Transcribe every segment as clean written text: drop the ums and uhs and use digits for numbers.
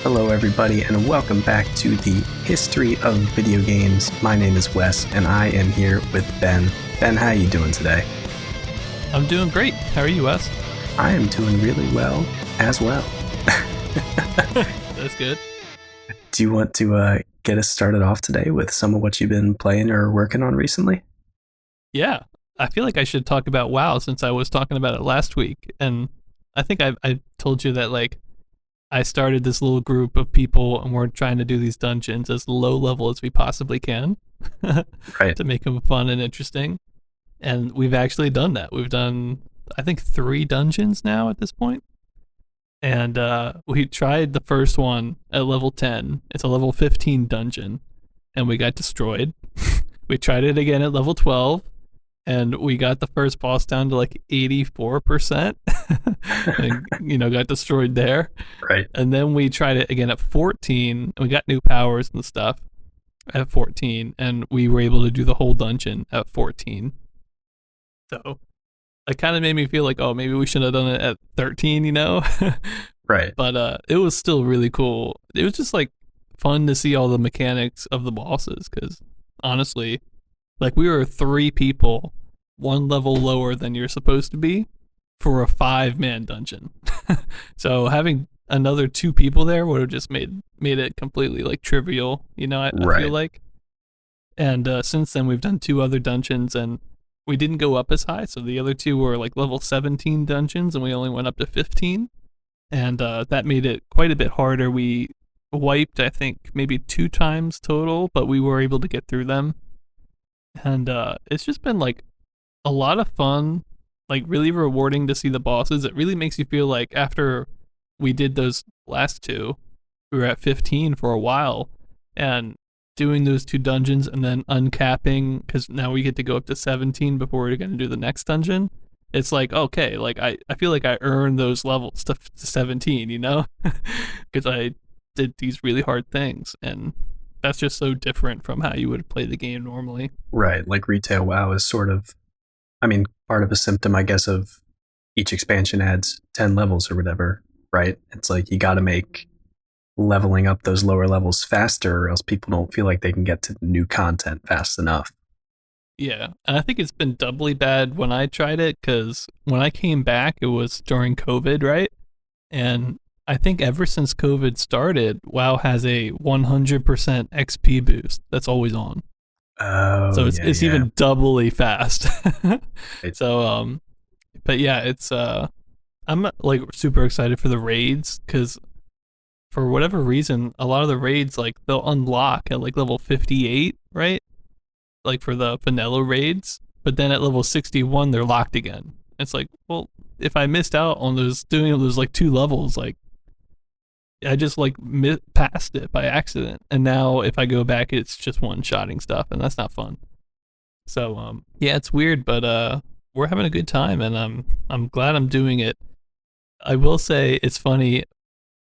Hello everybody and welcome back to the History of Video Games. My name is Wes and I am here with Ben. Ben, how are you doing today? I'm doing great. How are you, Wes? I am doing really well as well. That's good. Do you want to get us started off today with some of what you've been playing or working on recently? Yeah. I feel like I should talk about WoW since I was talking about it last week. And I think I told you that, like, I started this little group of people and we're trying to do these dungeons as low level as we possibly can Right. to make them fun and interesting. And we've actually done that. We've done, I think, 3 dungeons now at this point. And we tried the first one at level 10. It's a level 15 dungeon. And we got destroyed. We tried it again at level 12. And we got the first boss down to like 84%. And, got destroyed there. Right. And then we tried it again at 14. And we got new powers and stuff at 14. And we were able to do the whole dungeon at 14. So it kind of made me feel like, oh, maybe we should have done it at 13, Right. But it was still really cool. It was just like fun to see all the mechanics of the bosses because honestly, like we were 3 people, 1 level lower than you're supposed to be for a 5-man dungeon. So having another 2 people there would have just made it completely like trivial, I feel like. And since then we've done 2 other dungeons and we didn't go up as high. So the other 2 were like level 17 dungeons and we only went up to 15. And that made it quite a bit harder. We wiped, I think, maybe 2 times total, but we were able to get through them. And it's just been like a lot of fun, like really rewarding to see the bosses. It really makes you feel like after we did those last 2, we were at 15 for a while, and doing those 2 dungeons and then uncapping, because now we get to go up to 17 before we're going to do the next dungeon. It's like, okay, like I feel like I earned those levels to 17, because I did these really hard things, and that's just so different from how you would play the game normally. Right. Like retail WoW is sort of, part of a symptom, I guess, of each expansion adds 10 levels or whatever, right? It's like you got to make leveling up those lower levels faster or else people don't feel like they can get to new content fast enough. Yeah, and I think it's been doubly bad when I tried it because when I came back, it was during COVID, right? And I think ever since COVID started, WoW has a 100% XP boost that's always on. Oh, so it's even doubly fast. Right. So, but yeah, it's I'm like super excited for the raids because for whatever reason, a lot of the raids like they'll unlock at like level 58, right? Like for the vanilla raids, but then at level 61 they're locked again. It's like, well, if I missed out on doing those like 2 levels, like I just like passed it by accident, and now if I go back, it's just one-shotting stuff, and that's not fun. So yeah, it's weird, but we're having a good time, and I'm glad I'm doing it. I will say it's funny.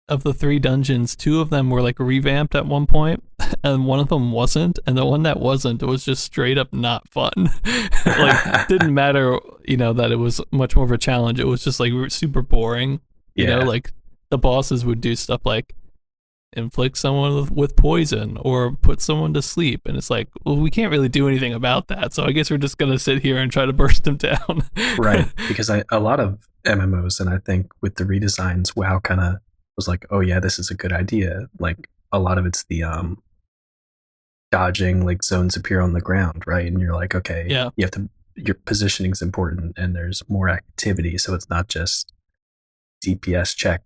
Of the 3 dungeons, 2 of them were like revamped at one point, and one of them wasn't. And the one that wasn't, it was just straight up not fun. Like, didn't matter, that it was much more of a challenge. It was just like super boring. Like the bosses would do stuff like inflict someone with poison or put someone to sleep, and it's like, well, we can't really do anything about that. So I guess we're just gonna sit here and try to burst them down. Right, because a lot of MMOs, and I think with the redesigns, WoW kind of was like, oh yeah, this is a good idea. Like a lot of it's the dodging, like zones appear on the ground, right? And you're like, okay, yeah, you have to, your positioning is important, and there's more activity, so it's not just DPS check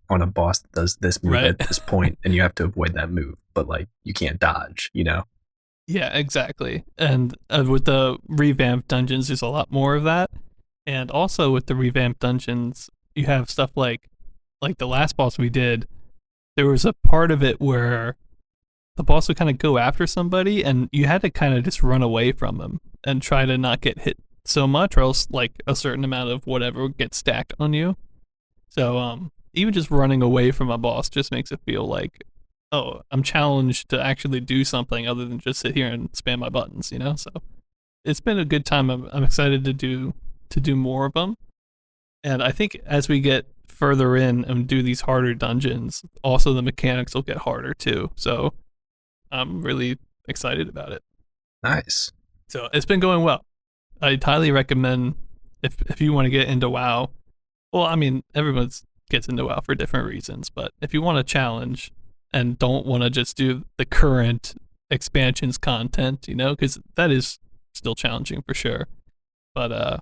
on a boss that does this move at this point, and you have to avoid that move, but like you can't dodge, Yeah, exactly. And with the revamped dungeons, there's a lot more of that. And also with the revamped dungeons, you have stuff like the last boss we did, there was a part of it where the boss would kind of go after somebody and you had to kind of just run away from him and try to not get hit so much, or else like a certain amount of whatever gets stacked on you. So even just running away from a boss just makes it feel like, oh, I'm challenged to actually do something other than just sit here and spam my buttons, So it's been a good time. I'm excited to do more of them. And I think as we get further in and do these harder dungeons, also the mechanics will get harder too. So I'm really excited about it. Nice. So it's been going well. I'd highly recommend if you want to get into WoW. Well, I mean, everyone gets into WoW for different reasons, but if you want a challenge and don't want to just do the current expansions content, because that is still challenging for sure. But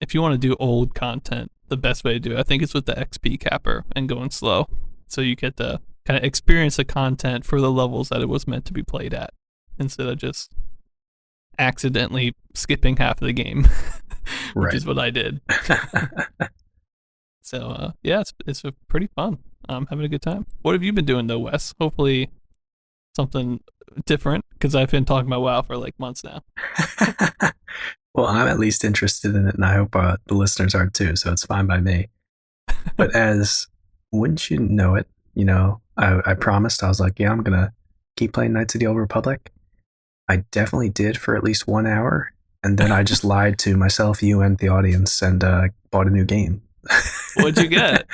if you want to do old content, the best way to do it, I think, is with the XP capper and going slow, so you get to kind of experience the content for the levels that it was meant to be played at, instead of just accidentally skipping half of the game, which is what I did. So yeah, it's pretty fun. I'm having a good time. What have you been doing though, Wes? Hopefully something different, because I've been talking about WoW for like months now. Well, I'm at least interested in it, and I hope the listeners are too. So it's fine by me. But as wouldn't you know it, I promised, I was like, yeah, I'm gonna keep playing Knights of the Old Republic. I definitely did for at least 1 hour, and then I just lied to myself, you, and the audience, and bought a new game. What'd you get?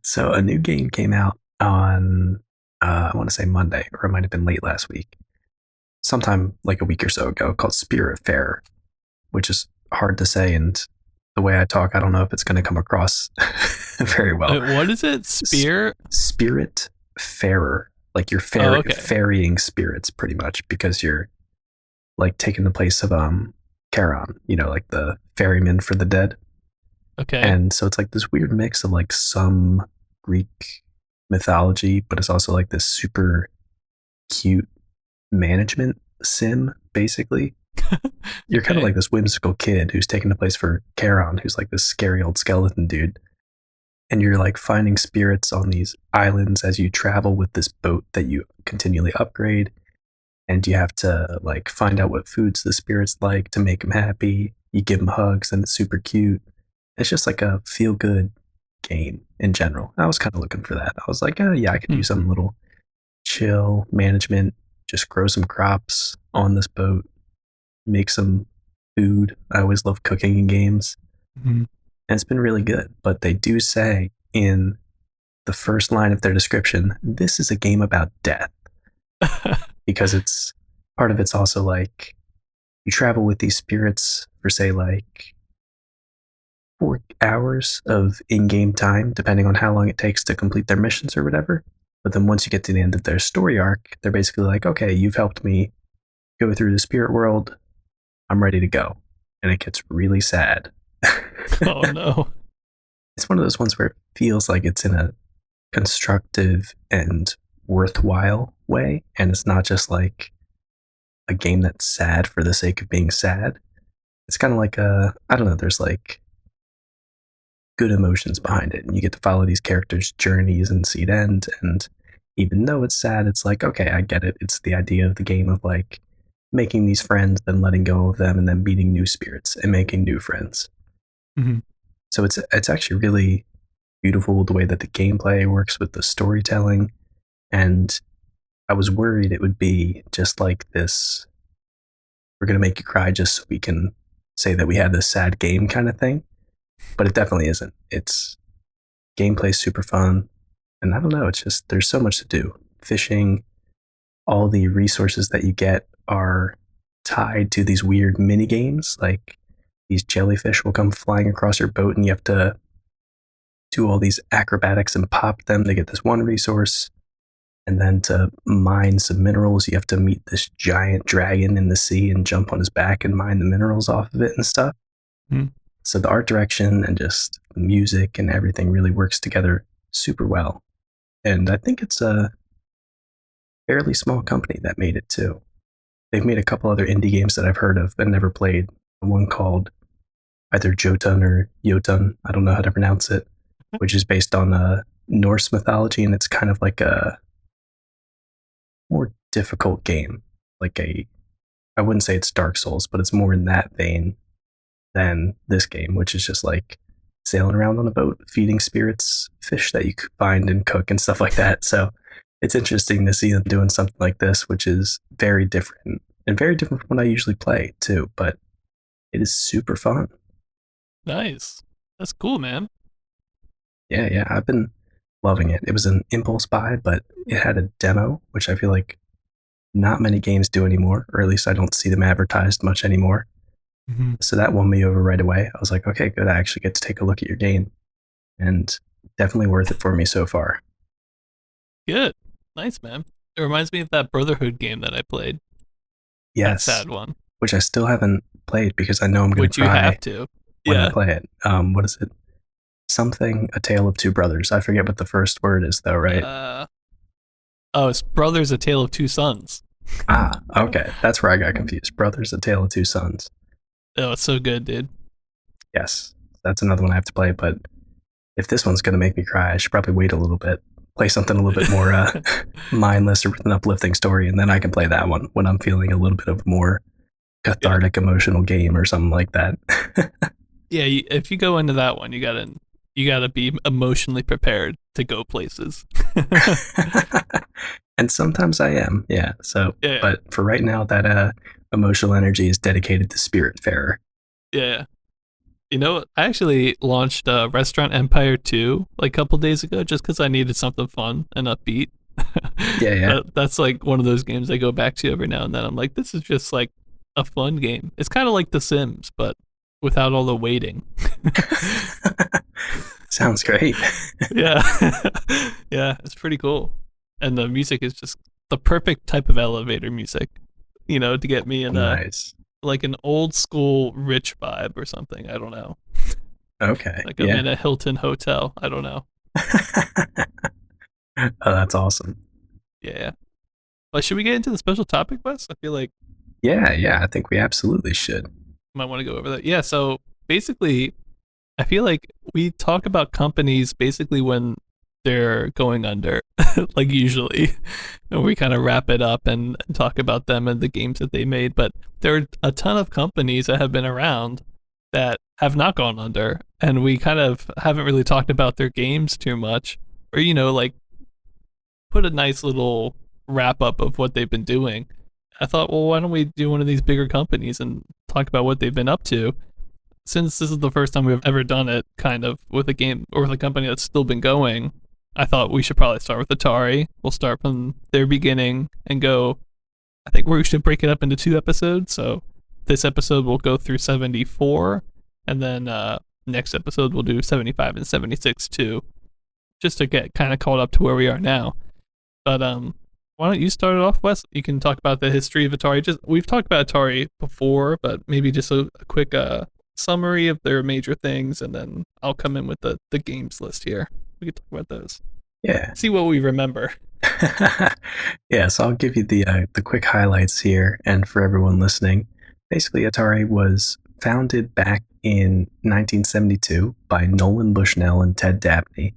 So a new game came out on I want to say Monday, or it might have been late last week, sometime like a week or so ago, called Spiritfarer, which is hard to say, and the way I talk, I don't know if it's going to come across very well. What is it? Spiritfarer, like you're okay. ferrying spirits, pretty much, because you're like taking the place of Charon, like the ferryman for the dead. Okay. And so it's like this weird mix of like some Greek mythology, but it's also like this super cute management sim, basically. You're kind of like this whimsical kid who's taking the place for Charon, who's like this scary old skeleton dude. And you're like finding spirits on these islands as you travel with this boat that you continually upgrade. And you have to like find out what foods the spirits like to make them happy. You give them hugs, and it's super cute. It's just like a feel good game in general. I was kind of looking for that. I was like, oh, yeah, I could do something little chill management, just grow some crops on this boat, make some food. I always love cooking in games. And it's been really good. But they do say in the first line of their description, this is a game about death. Because it's part of it's also like you travel with these spirits for, say, like 4 hours of in-game time, depending on how long it takes to complete their missions or whatever. But then once you get to the end of their story arc, they're basically like, okay, you've helped me go through the spirit world. I'm ready to go. And it gets really sad. Oh, no. It's one of those ones where it feels like it's in a constructive and worthwhile way. And it's not just like a game that's sad for the sake of being sad. It's kind of like I don't know, there's like good emotions behind it, and you get to follow these characters' journeys and see it end. And even though it's sad, it's like, okay, I get it. It's the idea of the game of like making these friends, then letting go of them, and then meeting new spirits and making new friends. So it's actually really beautiful the way that the gameplay works with the storytelling. And I was worried it would be just like this, we're going to make you cry just so we can say that we had this sad game kind of thing. But it definitely isn't. It's gameplay super fun. And I don't know, it's just, there's so much to do. Fishing, all the resources that you get are tied to these weird mini games. Like these jellyfish will come flying across your boat, and you have to do all these acrobatics and pop them to get this one resource. And then to mine some minerals, you have to meet this giant dragon in the sea and jump on his back and mine the minerals off of it and stuff. So the art direction and just the music and everything really works together super well. And I think it's a fairly small company that made it too. They've made a couple other indie games that I've heard of but never played. One called either Jotun or Jotun, I don't know how to pronounce it, which is based on Norse mythology, and it's kind of like a more difficult game. I wouldn't say it's Dark Souls, but it's more in that vein than this game, which is just like sailing around on a boat, feeding spirits fish that you could find and cook and stuff like that. So it's interesting to see them doing something like this, which is very different and very different from what I usually play too, but it is super fun. Nice. That's cool, man. Yeah, I've been loving it. It was an impulse buy, but it had a demo, which I feel like not many games do anymore, or at least I don't see them advertised much anymore. Mm-hmm. So that won me over right away. I was like, okay, good. I actually get to take a look at your game, and definitely worth it for me so far. Good, nice man. It reminds me of that Brotherhood game that I played. That Yes, sad one, which I still haven't played because I know I'm going to which you cry have to. when I Yeah. play it. What is it? Something, A Tale of Two Brothers. I forget what the first word is, though, right? Uh. Oh, it's Brothers: A Tale of Two Sons. Ah, okay. That's where I got confused. Brothers, A Tale of Two Sons. Oh, it's so good, dude. Yes, that's another one I have to play, but if this one's going to make me cry, I should probably wait a little bit, play something a little bit more mindless or with an uplifting story, and then I can play that one when I'm feeling a little bit of more Yeah. cathartic emotional game or something like that. Yeah, if you go into that one, you gotta be emotionally prepared to go places. And sometimes I am, yeah. So, Yeah, but for right now, that emotional energy is dedicated to Spiritfarer. yeah. You know, I actually launched Restaurant Empire 2 like a couple days ago just because I needed something fun and upbeat. Yeah. That's like one of those games I go back to every now and then. I'm like, this is just like a fun game. It's kind of like The Sims, but without all the waiting. Sounds great. Yeah. Yeah, it's pretty cool. And the music is just the perfect type of elevator music, to get me in a Nice. like an old school rich vibe or something. I don't know. Okay. Like I'm Yeah. in a Hilton hotel. I don't know. Oh, that's awesome. Yeah. But should we get into the special topic, Wes? I feel like Yeah. I think we absolutely should. I might want to go over that. Yeah, so basically I feel like we talk about companies basically when they're going under, like usually. And we kind of wrap it up and talk about them and the games that they made. But there are a ton of companies that have been around that have not gone under. And we kind of haven't really talked about their games too much. Or, like put a nice little wrap up of what they've been doing. I thought, well, why don't we do one of these bigger companies and talk about what they've been up to? Since this is the first time we've ever done it, kind of with a game or with a company that's still been going, I thought we should probably start with Atari. We'll start from their beginning and go. I think we should break it up into 2 episodes. So this episode will go through 74, and then next episode we'll do 75 and 76 too, just to get kind of caught up to where we are now. But why don't you start it off, Wes? You can talk about the history of Atari. Just we've talked about Atari before, but maybe just a quick summary of their major things, and then I'll come in with the games list here. We can talk about those. Yeah. See what we remember. Yeah, so I'll give you the quick highlights here, and for everyone listening, basically Atari was founded back in 1972 by Nolan Bushnell and Ted Dabney.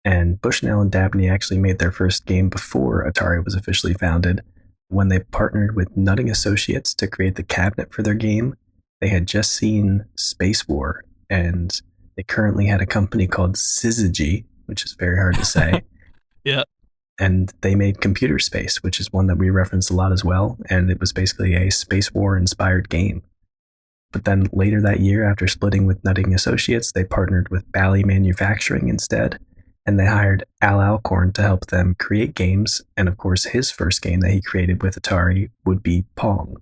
And Bushnell and Dabney actually made their first game before Atari was officially founded, when they partnered with Nutting Associates to create the cabinet for their game. They had just seen Space War, and they currently had a company called Syzygy, which is very hard to say. Yeah. And they made Computer Space, which is one that we referenced a lot as well, and it was basically a Space War inspired game. But then later that year, after splitting with Nutting Associates, they partnered with Bally Manufacturing instead, and they hired Al Alcorn to help them create games. And of course, his first game that he created with Atari would be Pong,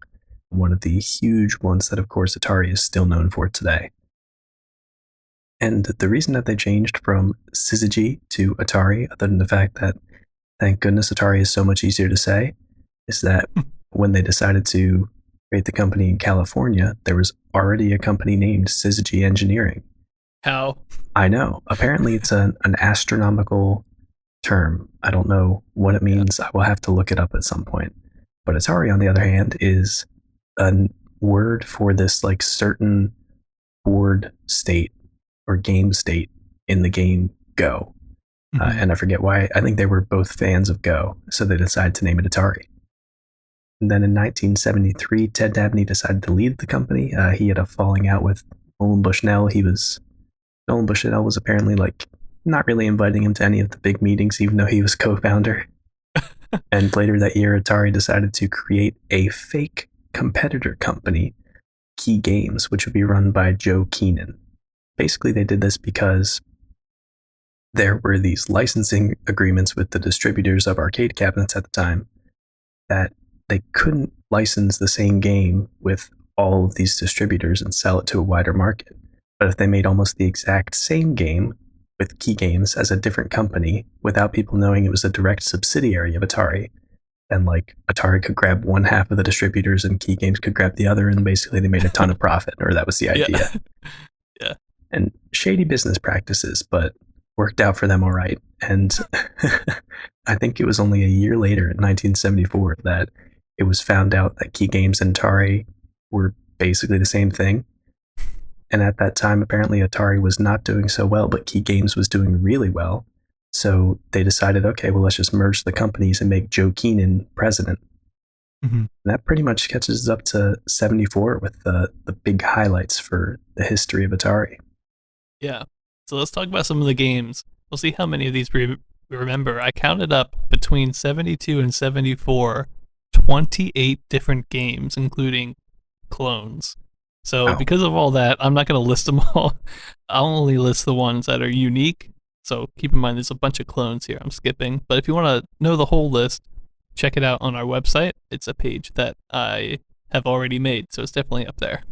one of the huge ones that, of course, Atari is still known for today. And the reason that they changed from Syzygy to Atari, other than the fact that, thank goodness, Atari is so much easier to say, is that when they decided to create the company in California, there was already a company named Syzygy Engineering. How? I know. Apparently, it's an astronomical term. I don't know what it means. I will have to look it up at some point. But Atari, on the other hand, is a word for this like certain board state or game state in the game Go. And I forget why. I think they were both fans of Go, so they decided to name it Atari. And then in 1973, Ted Dabney decided to leave the company. He had a falling out with Nolan Bushnell. Nolan Bushnell was apparently like not really inviting him to any of the big meetings, even though he was co-founder. And later that year, Atari decided to create a fake competitor company, Key Games, which would be run by Joe Keenan. Basically, they did this because there were these licensing agreements with the distributors of arcade cabinets at the time that they couldn't license the same game with all of these distributors and sell it to a wider market. But if they made almost the exact same game with Key Games as a different company without people knowing it was a direct subsidiary of Atari, then like Atari could grab one half of the distributors and Key Games could grab the other, and basically they made a ton of profit, or that was the idea. Yeah. Yeah. And shady business practices, but worked out for them all right. And I think it was only a year later, in 1974, that it was found out that Key Games and Atari were basically the same thing. And at that time, apparently Atari was not doing so well, but Key Games was doing really well. So they decided, okay, well, let's just merge the companies and make Joe Keenan president. Mm-hmm. And that pretty much catches us up to 74 with the big highlights for the history of Atari. Yeah. So let's talk about some of the games. We'll see how many of these we remember. I counted up between 72 and 74, 28 different games, including clones. So because of all that, I'm not going to list them all. I'll only list the ones that are unique. So keep in mind there's a bunch of clones here I'm skipping. But if you want to know the whole list, check it out on our website. It's a page that I have already made, so it's definitely up there.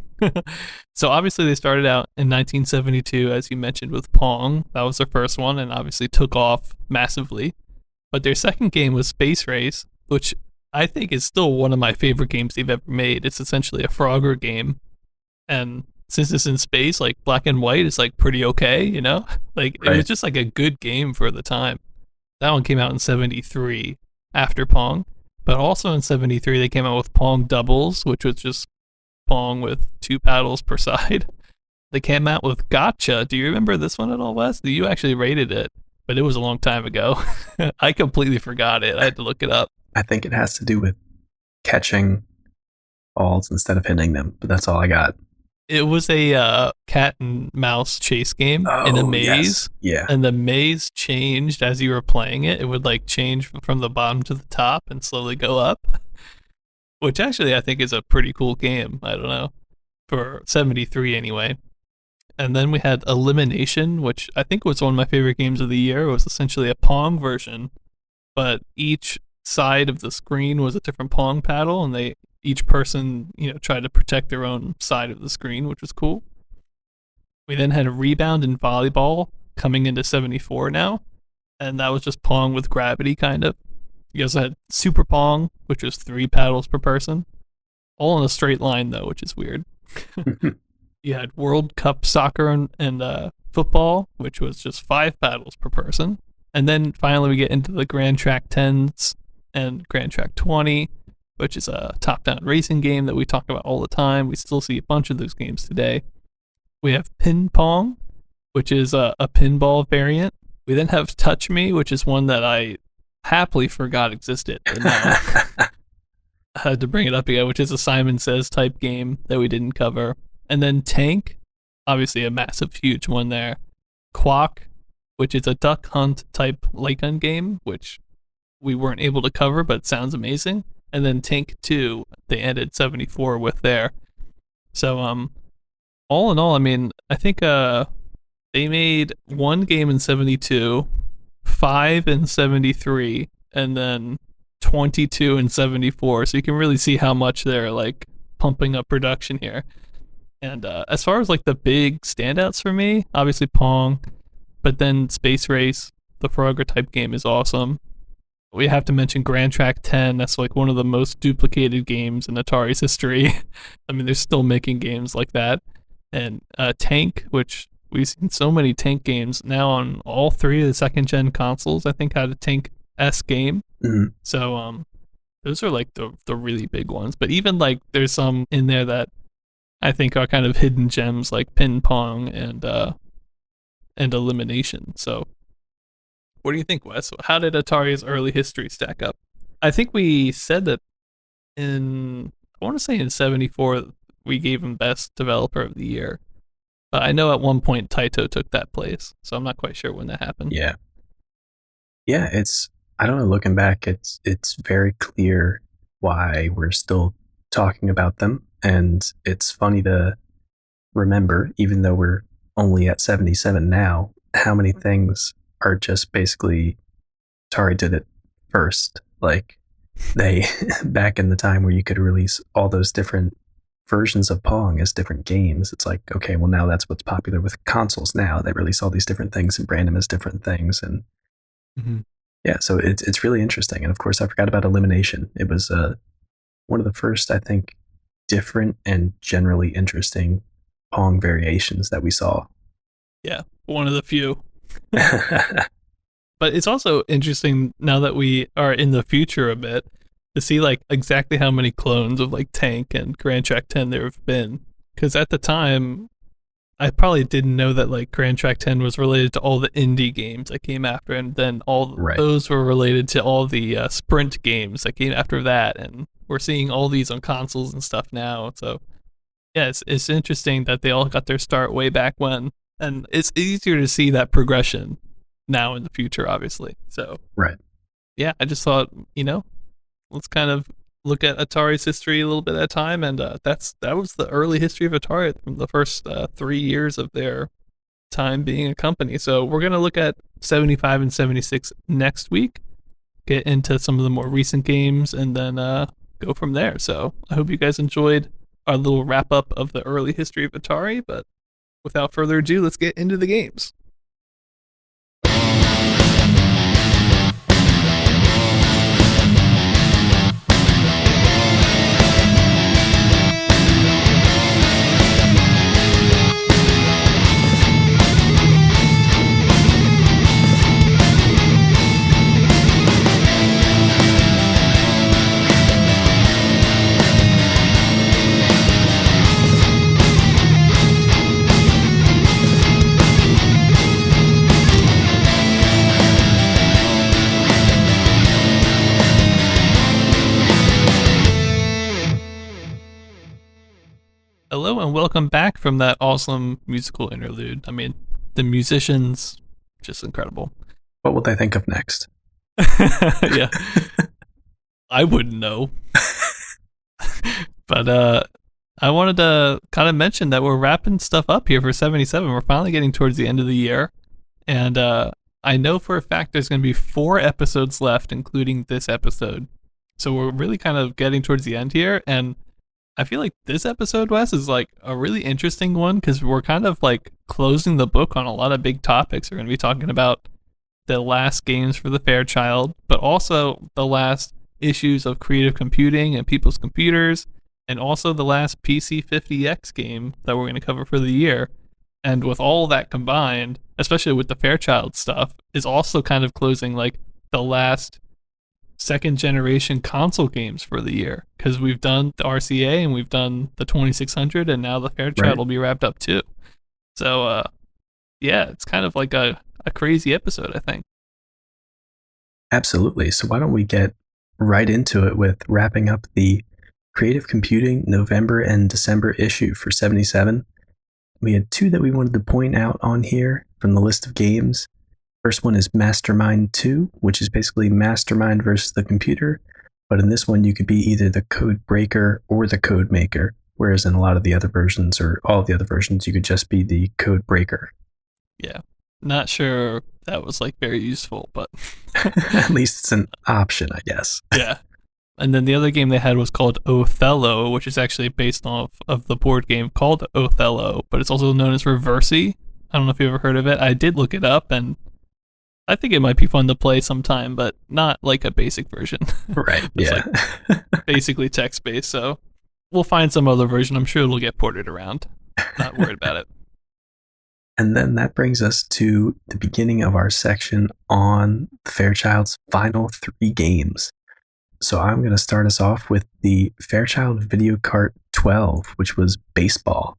So obviously they started out in 1972, as you mentioned, with Pong. That was their first one and obviously took off massively. But their second game was Space Race, which I think is still one of my favorite games they've ever made. It's essentially a Frogger game. And since it's in space, like black and white is like pretty okay, you know? Like it was just like a good game for the time. That one came out in 73 after Pong. But also in 73 they came out with Pong Doubles, which was just Pong with 2 paddles per side. They came out with Gotcha. Do you remember this one at all, Wes? You actually rated it, but it was a long time ago. I completely forgot it. I had to look it up. I think it has to do with catching balls instead of hitting them, but that's all I got. It was a cat and mouse chase game in a maze. Yes. Yeah. And the maze changed as you were playing it. It would like change from the bottom to the top and slowly go up, which actually I think is a pretty cool game. I don't know, for 73 anyway. And then we had Elimination, which I think was one of my favorite games of the year. It was essentially a Pong version, but each side of the screen was a different Pong paddle, and each person, tried to protect their own side of the screen, which was cool. We then had a Rebound in volleyball coming into 74 now, and that was just Pong with gravity, kind of. You also had Super Pong, which was 3 paddles per person, all in a straight line, though, which is weird. You had World Cup soccer and football, which was just 5 paddles per person. And then finally we get into the Grand Track 10s and Grand Track 20, which is a top-down racing game that we talk about all the time. We still see a bunch of those games today. We have Ping Pong, which is a pinball variant. We then have Touch Me, which is one that I happily forgot existed. And now I had to bring it up again, which is a Simon Says type game that we didn't cover. And then Tank, obviously a massive, huge one there. Quack, which is a duck hunt type light gun game, which we weren't able to cover, but sounds amazing. And then Tank 2, they ended 74 with there. So, all in all, I mean, I think they made 1 game in 72, 5 in 73, and then 22 in 74. So you can really see how much they're like pumping up production here. And as far as like the big standouts for me, obviously Pong, but then Space Race, the Frogger type game is awesome. We have to mention Grand Track 10. That's like one of the most duplicated games in Atari's history. I mean, they're still making games like that. And Tank, which we've seen so many Tank games now on all 3 of the second gen consoles, I think had a Tank-esque game. Mm-hmm. So those are like the really big ones. But even like there's some in there that I think are kind of hidden gems like Ping Pong and Elimination. So what do you think, Wes? How did Atari's early history stack up? I think we said that I want to say in 74, we gave him Best Developer of the Year. I know at one point Taito took that place, so I'm not quite sure when that happened. Yeah, I don't know, looking back, it's very clear why we're still talking about them, and it's funny to remember, even though we're only at 77 now, how many things are just basically Atari did it first. Like they back in the time where you could release all those different versions of Pong as different games. It's like, okay, well now that's what's popular with consoles now. They release all these different things and brand them as different things. And yeah, so it's really interesting. And of course, I forgot about Elimination. It was one of the first, I think, different and generally interesting Pong variations that we saw. Yeah, one of the few. But it's also interesting now that we are in the future a bit to see like exactly how many clones of like Tank and Grand Track 10 there have been. Because at the time, I probably didn't know that like Grand Track 10 was related to all the indie games that came after, and then all Right. those were related to all the sprint games that came after that. And we're seeing all these on consoles and stuff now. So yeah, it's interesting that they all got their start way back when, and it's easier to see that progression now in the future, obviously. So Right. yeah, I just thought, let's kind of look at Atari's history a little bit at a time, and that was the early history of Atari from the first 3 years of their time being a company. So we're gonna look at 75 and 76 next week, get into some of the more recent games, and then go from there. So I hope you guys enjoyed our little wrap up of the early history of Atari. But without further ado, let's get into the games. Hello and welcome back from that awesome musical interlude. I mean, the musicians, just incredible. What will they think of next? Yeah, I wouldn't know. But I wanted to kind of mention that we're wrapping stuff up here for 77. We're finally getting towards the end of the year. And I know for a fact there's going to be 4 episodes left, including this episode. So we're really kind of getting towards the end here. And I feel like this episode, Wes, is like a really interesting one because we're kind of like closing the book on a lot of big topics. We're going to be talking about the last games for the Fairchild, but also the last issues of creative computing and people's computers, and also the last PC 50X game that we're going to cover for the year. And with all that combined, especially with the Fairchild stuff, is also kind of closing like the last second generation console games for the year, because we've done the RCA and we've done the 2600, and now the Fairchild will be wrapped up too. So yeah, it's kind of like a crazy episode, I think. Absolutely. So why don't we get right into it with wrapping up the Creative Computing November and December issue for 77. We had 2 that we wanted to point out on here from the list of games. First one is Mastermind 2, which is basically Mastermind versus the computer. But in this one, you could be either the code breaker or the code maker, whereas in a lot of the other versions, or all of the other versions, you could just be the code breaker. Yeah. Not sure that was like very useful, but at least it's an option, I guess. Yeah. And then the other game they had was called Othello, which is actually based off of the board game called Othello, but it's also known as Reversi. I don't know if you ever heard of it. I did look it up, and I think it might be fun to play sometime, but not like a basic version. Right. It's yeah. like basically text-based, so we'll find some other version. I'm sure it'll get ported around. Not worried about it. And then that brings us to the beginning of our section on Fairchild's final 3 games. So I'm going to start us off with the Fairchild Video Cart 12, which was baseball.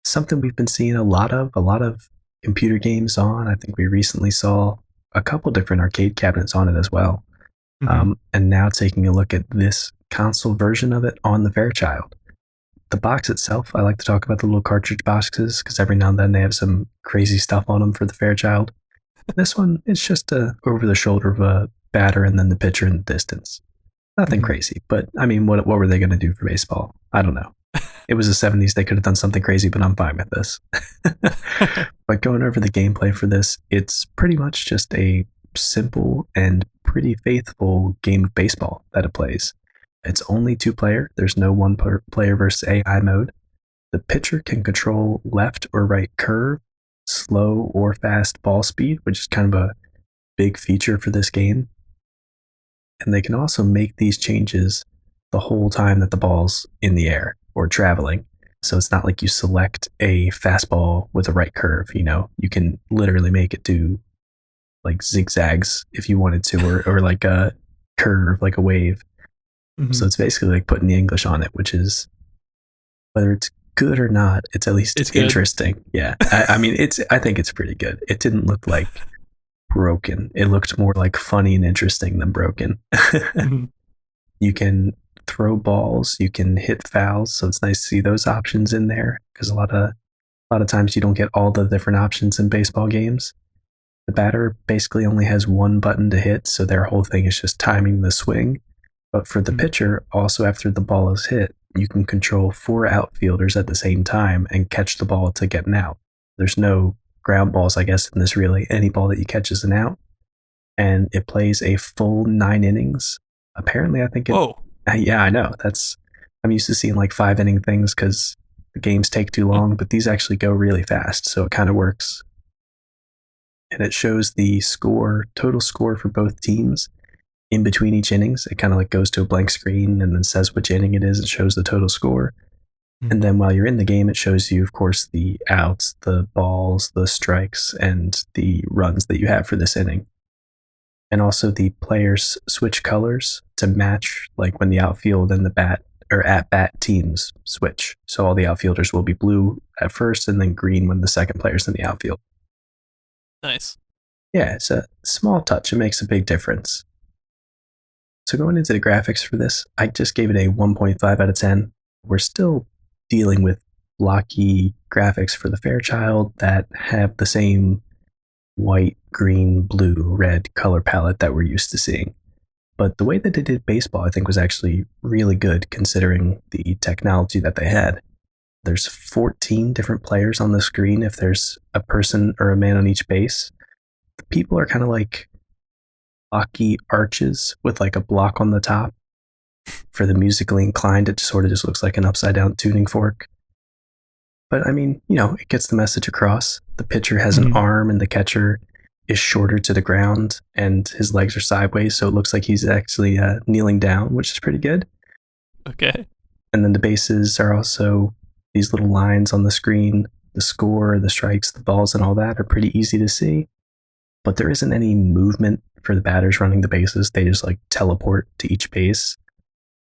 Something we've been seeing a lot of computer games on. I think we recently saw a couple different arcade cabinets on it as well. Mm-hmm. And now taking a look at this console version of it on the Fairchild. The box itself, I like to talk about the little cartridge boxes because every now and then they have some crazy stuff on them for the Fairchild. This one, it's just over the shoulder of a batter and then the pitcher in the distance. Nothing crazy, but I mean, what were they going to do for baseball? I don't know. it was the 70s. They could have done something crazy, but I'm fine with this. But going over the gameplay for this, it's pretty much just a simple and pretty faithful game of baseball that it plays. It's only 2-player. There's no one-player versus AI mode. The pitcher can control left or right curve, slow or fast ball speed, which is kind of a big feature for this game. And they can also make these changes the whole time that the ball's in the air or traveling. So it's not like you select a fastball with a right curve, you can literally make it do like zigzags if you wanted to, or like a curve, like a wave. Mm-hmm. So it's basically like putting the English on it, which is, whether it's good or not, it's at least it's interesting. Good. Yeah. I mean, I think it's pretty good. It didn't look like broken. It looked more like funny and interesting than broken. Mm-hmm. You can throw balls, you can hit fouls, so it's nice to see those options in there, because a lot of times you don't get all the different options in baseball games. The batter basically only has one button to hit, so their whole thing is just timing the swing. But for the pitcher, also after the ball is hit, you can control 4 outfielders at the same time and catch the ball to get an out. There's no ground balls, I guess, in this really. Any ball that you catch is an out. And it plays a full 9 innings. Apparently, I think it... Whoa. Yeah, I know. I'm used to seeing like 5-inning things because the games take too long, but these actually go really fast, so it kind of works. And it shows the total score for both teams in between each innings. It kind of like goes to a blank screen and then says which inning it is. It shows the total score. Mm-hmm. And then while you're in the game, it shows you, of course, the outs, the balls, the strikes, and the runs that you have for this inning. And also the players switch colors to match like when the outfield and the bat or at-bat teams switch. So all the outfielders will be blue at first and then green when the second player's in the outfield. Nice. Yeah, it's a small touch. It makes a big difference. So going into the graphics for this, I just gave it a 1.5 out of 10. We're still dealing with blocky graphics for the Fairchild that have the same white, green, blue, red color palette that we're used to seeing. But the way that they did baseball, I think, was actually really good considering the technology that they had. There's 14 different players on the screen if there's a person or a man on each base. The people are kind of like blocky arches with like a block on the top. For the musically inclined, it sort of just looks like an upside down tuning fork. But I mean, it gets the message across. The pitcher has an arm and the catcher is shorter to the ground and his legs are sideways, so it looks like he's actually kneeling down, which is pretty good. Okay. And then the bases are also these little lines on the screen. The score, the strikes, the balls, and all that are pretty easy to see. But there isn't any movement for the batters running the bases. They just like teleport to each base.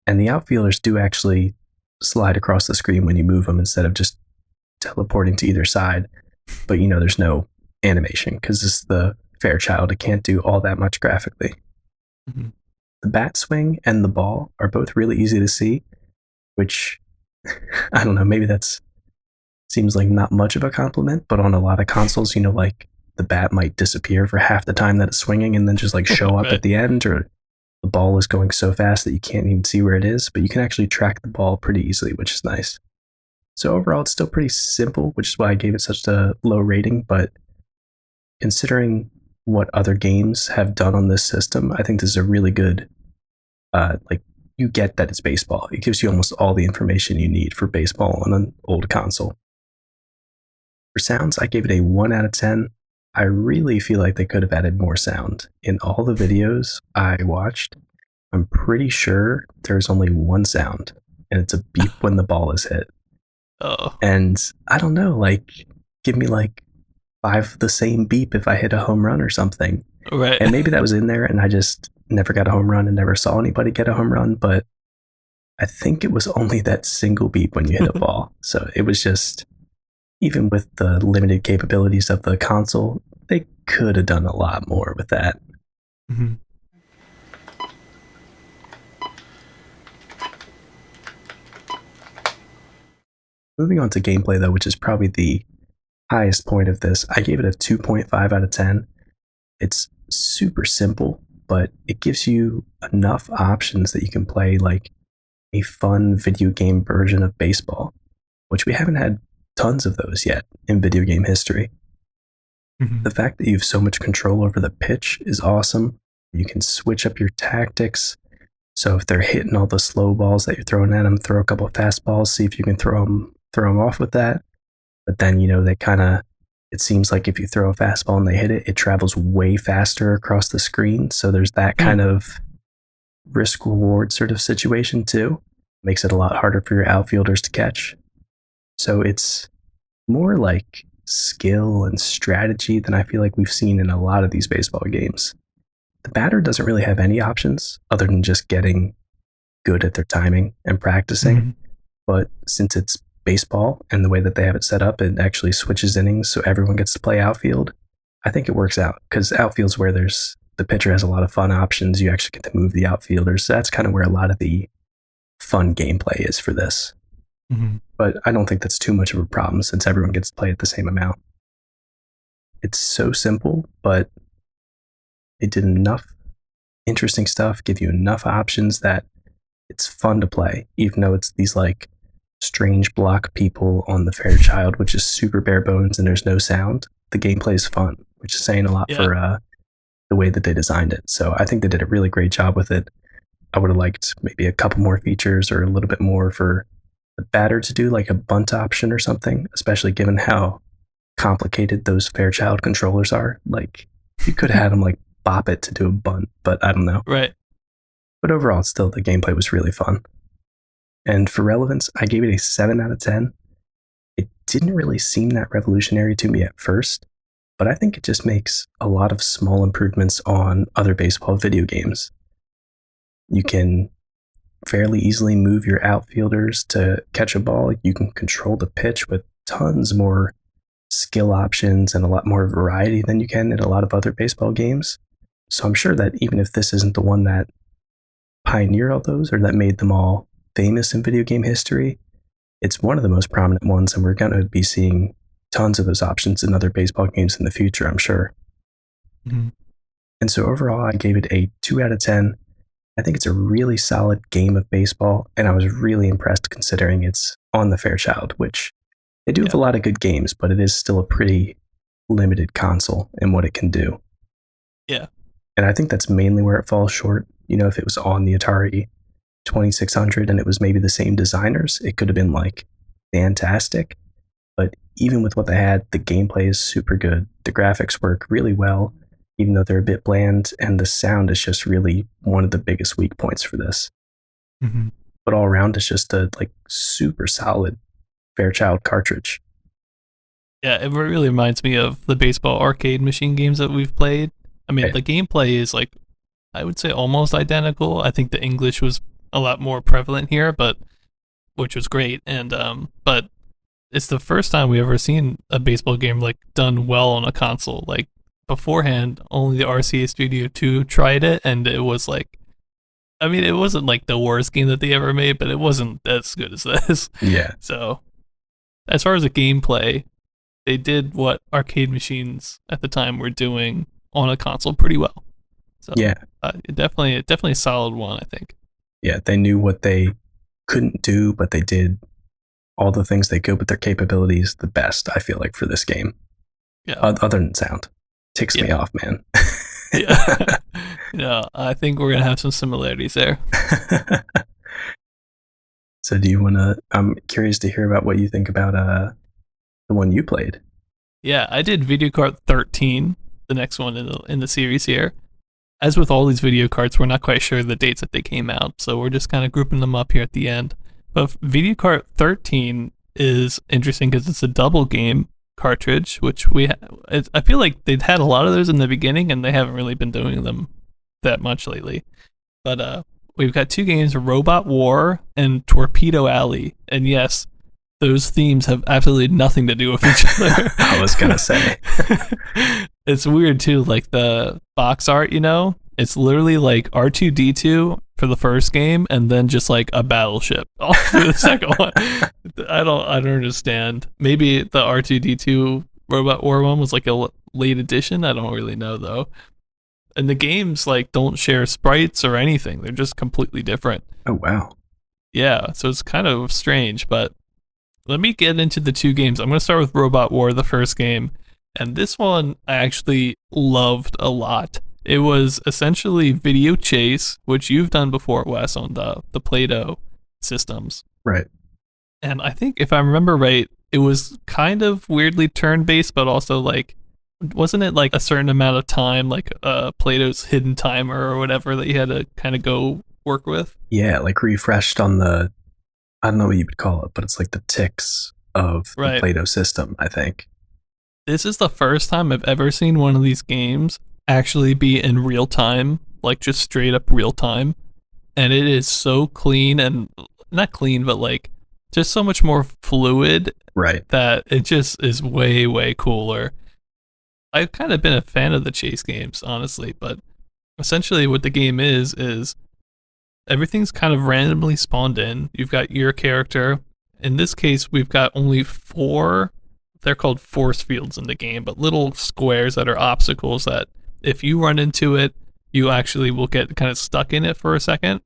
And the outfielders do actually slide across the screen when you move them instead of just teleporting to either side. But there's no animation because it's the Fairchild. It can't do all that much graphically. Mm-hmm. The bat swing and the ball are both really easy to see, which I don't know, maybe that's seems like not much of a compliment, but on a lot of consoles, like the bat might disappear for half the time that it's swinging and then just like show up at the end, or the ball is going so fast that you can't even see where it is, but you can actually track the ball pretty easily, which is nice. So overall, it's still pretty simple, which is why I gave it such a low rating, but considering what other games have done on this system, I think this is a really good, you get that it's baseball. It gives you almost all the information you need for baseball on an old console. For sounds, I gave it a 1 out of 10. I really feel like they could have added more sound. In all the videos I watched, I'm pretty sure there's only one sound, and it's a beep when the ball is hit. Oh. And I don't know, give me 5 the same beep if I hit a home run or something. Right. And maybe that was in there and I just never got a home run and never saw anybody get a home run, but I think it was only that single beep when you hit a ball. So it was just, even with the limited capabilities of the console, they could have done a lot more with that. Mm-hmm. Moving on to gameplay, though, which is probably the highest point of this, I gave it a 2.5 out of 10. It's super simple, but it gives you enough options that you can play like a fun video game version of baseball. which we haven't had tons of those yet in video game history. Mhm. The fact that you have so much control over the pitch is awesome. You can switch up your tactics. So if they're hitting all the slow balls that you're throwing at them, throw a couple of fastballs, see if you can throw them off with that. But then, they kind of, it seems like if you throw a fastball and they hit it, it travels way faster across the screen. So there's that kind of risk reward sort of situation too. Makes it a lot harder for your outfielders to catch. So it's more like skill and strategy than I feel like we've seen in a lot of these baseball games. The batter doesn't really have any options other than just getting good at their timing and practicing. Mhm. But since it's baseball and the way that they have it set up, it actually switches innings so everyone gets to play outfield. I think it works out because outfield's where the pitcher has a lot of fun options. You actually get to move the outfielders. So that's kind of where a lot of the fun gameplay is for this. Mhm. But I don't think that's too much of a problem since everyone gets to play at the same amount. It's so simple, but it did enough interesting stuff, give you enough options that it's fun to play, even though it's these like strange block people on the Fairchild, which is super bare bones and there's no sound. The gameplay is fun, which is saying a lot Yeah. for the way that they designed it. So I think they did a really great job with it. I would have liked maybe a couple more features or a little bit more for the batter to do, like a bunt option or something, especially given how complicated those Fairchild controllers are. Like, you could have had them like bop it to do a bunt, but I don't know. Right. But overall, still, the gameplay was really fun. And for relevance, I gave it a 7 out of 10. It didn't really seem that revolutionary to me at first, but I think it just makes a lot of small improvements on other baseball video games. You can fairly easily move your outfielders to catch a ball. You can control the pitch with tons more skill options and a lot more variety than you can in a lot of other baseball games. So I'm sure that even if this isn't the one that pioneered all those or that made them all famous in video game history, it's one of the most prominent ones, and we're going to be seeing tons of those options in other baseball games in the future, I'm sure. Mhm. And so overall, I gave it a 2 out of 10. I think it's a really solid game of baseball, and I was really impressed considering it's on the Fairchild, which they do have a lot of good games, but it is still a pretty limited console in what it can do. Yeah. And I think that's mainly where it falls short. If it was on the Atari 2600 and it was maybe the same designers, it could have been like fantastic. But even with what they had, the gameplay is super good. The graphics work really well, even though they're a bit bland, and the sound is just really one of the biggest weak points for this. Mm-hmm. But all around, it's just a super solid Fairchild cartridge. Yeah, it really reminds me of the baseball arcade machine games that we've played. I mean, the gameplay is I would say almost identical. I think the English was a lot more prevalent here, which was great. And but it's the first time we ever seen a baseball game done well on a console. Beforehand, only the RCA Studio 2 tried it, and it was it wasn't the worst game that they ever made, but it wasn't as good as this. Yeah. So, as far as the gameplay, they did what arcade machines at the time were doing on a console pretty well. So yeah, definitely a solid one, I think. Yeah, they knew what they couldn't do, but they did all the things they could with their capabilities the best, I feel like, for this game. Yeah. Other than sound. Ticks me off, man. Yeah. I think we're going to have some similarities there. So do you want to, I'm curious to hear about what you think about the one you played. Yeah, I did Video Cart 13, the next one in the series here. As with all these video carts, we're not quite sure the dates that they came out, so we're just kind of grouping them up here at the end. But Video Cart 13 is interesting because it's a double game cartridge, which I feel like they'd had a lot of those in the beginning, and they haven't really been doing them that much lately. But we've got two games, Robot War and Torpedo Alley, and yes, those themes have absolutely nothing to do with each other. I was gonna say. It's weird too, the box art, it's literally R2-D2 for the first game, and then just a battleship all for the second one. I don't understand. Maybe the R2-D2 Robot War one was a late edition. I don't really know though. And the games don't share sprites or anything. They're just completely different. Oh wow. Yeah, so it's kind of strange, but let me get into the two games. I'm going to start with Robot War, the first game. And this one I actually loved a lot. It was essentially video chase, which you've done before, Wes, on the Play-Doh systems. Right. And I think if I remember right, it was kind of weirdly turn-based, but also like, wasn't it like a certain amount of time, like Play-Doh's hidden timer or whatever that you had to kind of go work with? Yeah, like refreshed on the, I don't know what you would call it, but it's like the ticks of the Right. Play-Doh system, I think. This is the first time I've ever seen one of these games actually be in real time, like just straight up real time. And it is so clean and not clean, but like just so much more fluid Right. that it just is way, way cooler. I've kind of been a fan of the chase games, honestly, but essentially what the game is everything's kind of randomly spawned in. You've got your character. In this case, we've got only four, they're called force fields in the game, but little squares that are obstacles that if you run into it, you actually will get kind of stuck in it for a second.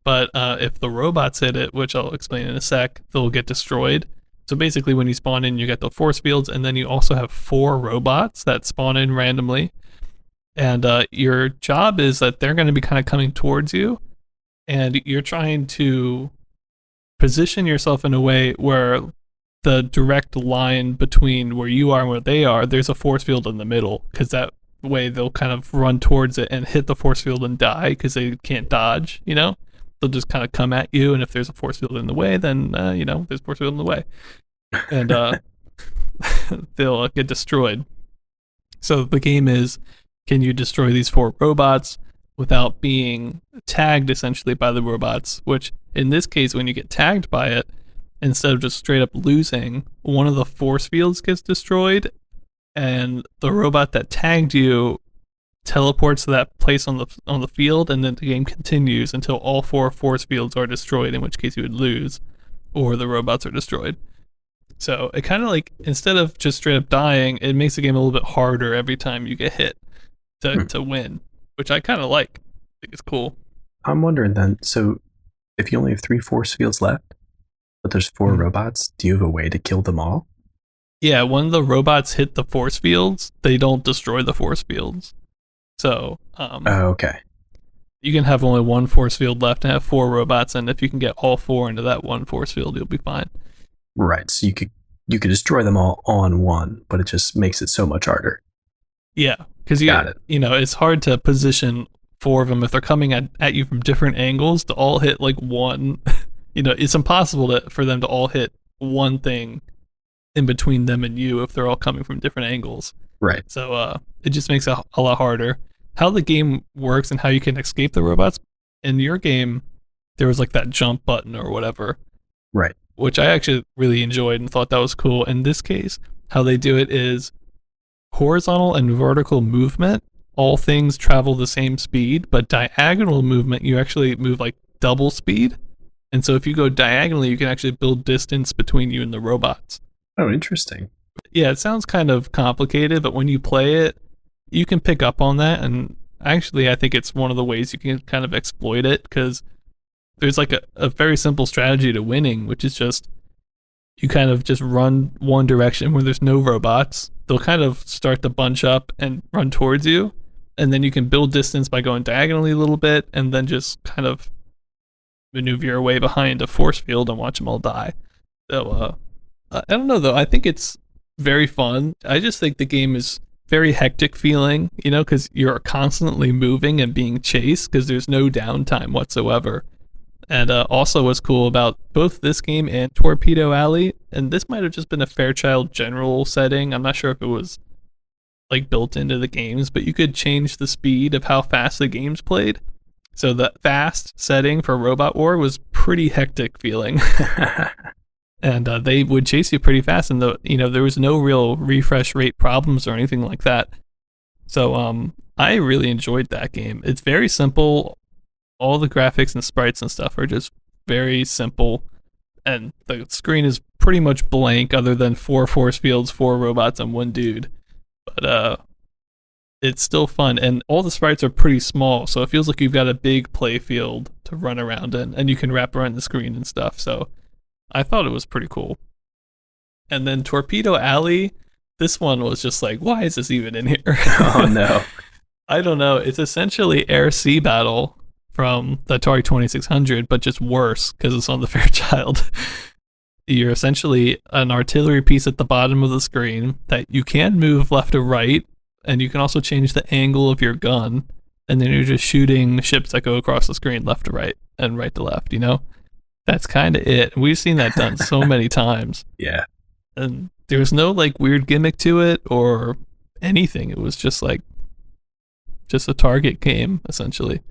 But if the robots hit it, which I'll explain in a sec, they'll get destroyed. So basically, when you spawn in, you get the force fields, and then you also have four robots that spawn in randomly. And your job is that they're going to be kind of coming towards you, and you're trying to position yourself in a way where the direct line between where you are and where they are, there's a force field in the middle, because that way they'll kind of run towards it and hit the force field and die because they can't dodge, you know? They'll just kind of come at you, and if there's a force field in the way, then, there's a force field in the way. And they'll get destroyed. So the game is, can you destroy these four robots without being tagged essentially by the robots, which in this case, when you get tagged by it, instead of just straight up losing, one of the force fields gets destroyed, and the robot that tagged you teleports to that place on the field, and then the game continues until all four force fields are destroyed, in which case you would lose, or the robots are destroyed. So it kind of like, instead of just straight up dying, it makes the game a little bit harder every time you get hit to win, which I kind of like. I think it's cool. I'm wondering then, so if you only have 3 force fields left, but there's 4 robots, do you have a way to kill them all? Yeah, when the robots hit the force fields, they don't destroy the force fields. So, okay. you can have only one force field left and have 4 robots, and if you can get all 4 into that one force field, you'll be fine. Right, so you could destroy them all on one, but it just makes it so much harder. Yeah, because it's hard to position 4 of them if they're coming at you from different angles to all hit like one. It's impossible for them to all hit one thing in between them and you if they're all coming from different angles. Right. So it just makes it a lot harder. How the game works and how you can escape the robots, in your game, there was like that jump button or whatever. Right. Which I actually really enjoyed and thought that was cool. In this case, how they do it is horizontal and vertical movement. All things travel the same speed, but diagonal movement, you actually move like double speed. And so if you go diagonally, you can actually build distance between you and the robots. Oh, interesting. Yeah, it sounds kind of complicated, but when you play it, you can pick up on that. And actually, I think it's one of the ways you can kind of exploit it, because there's like a very simple strategy to winning, which is just you kind of just run one direction where there's no robots. They'll kind of start to bunch up and run towards you. And then you can build distance by going diagonally a little bit, and then just kind of maneuver your way behind a force field and watch them all die. So, I don't know, though. I think it's very fun. I just think the game is very hectic feeling, because you're constantly moving and being chased because there's no downtime whatsoever. And also what's cool about both this game and Torpedo Alley, and this might have just been a Fairchild general setting, I'm not sure if it was like built into the games, but you could change the speed of how fast the game's played. So the fast setting for Robot War was pretty hectic feeling. And they would chase you pretty fast, and there was no real refresh rate problems or anything like that. So I really enjoyed that game. It's very simple. All the graphics and sprites and stuff are just very simple, and the screen is pretty much blank other than 4 force fields, 4 robots, and 1 dude. But it's still fun, and all the sprites are pretty small, so it feels like you've got a big play field to run around in, and you can wrap around the screen and stuff. So I thought it was pretty cool. And then Torpedo Alley, this one was just like, why is this even in here? Oh no. I don't know. It's essentially Air Sea Battle from the Atari 2600, but just worse because it's on the Fairchild. You're essentially an artillery piece at the bottom of the screen that you can move left or right, and you can also change the angle of your gun. And then you're just shooting ships that go across the screen left to right and right to left, you know? That's kind of it. We've seen that done so many times. Yeah. And there was no like weird gimmick to it or anything. It was just a target game, essentially.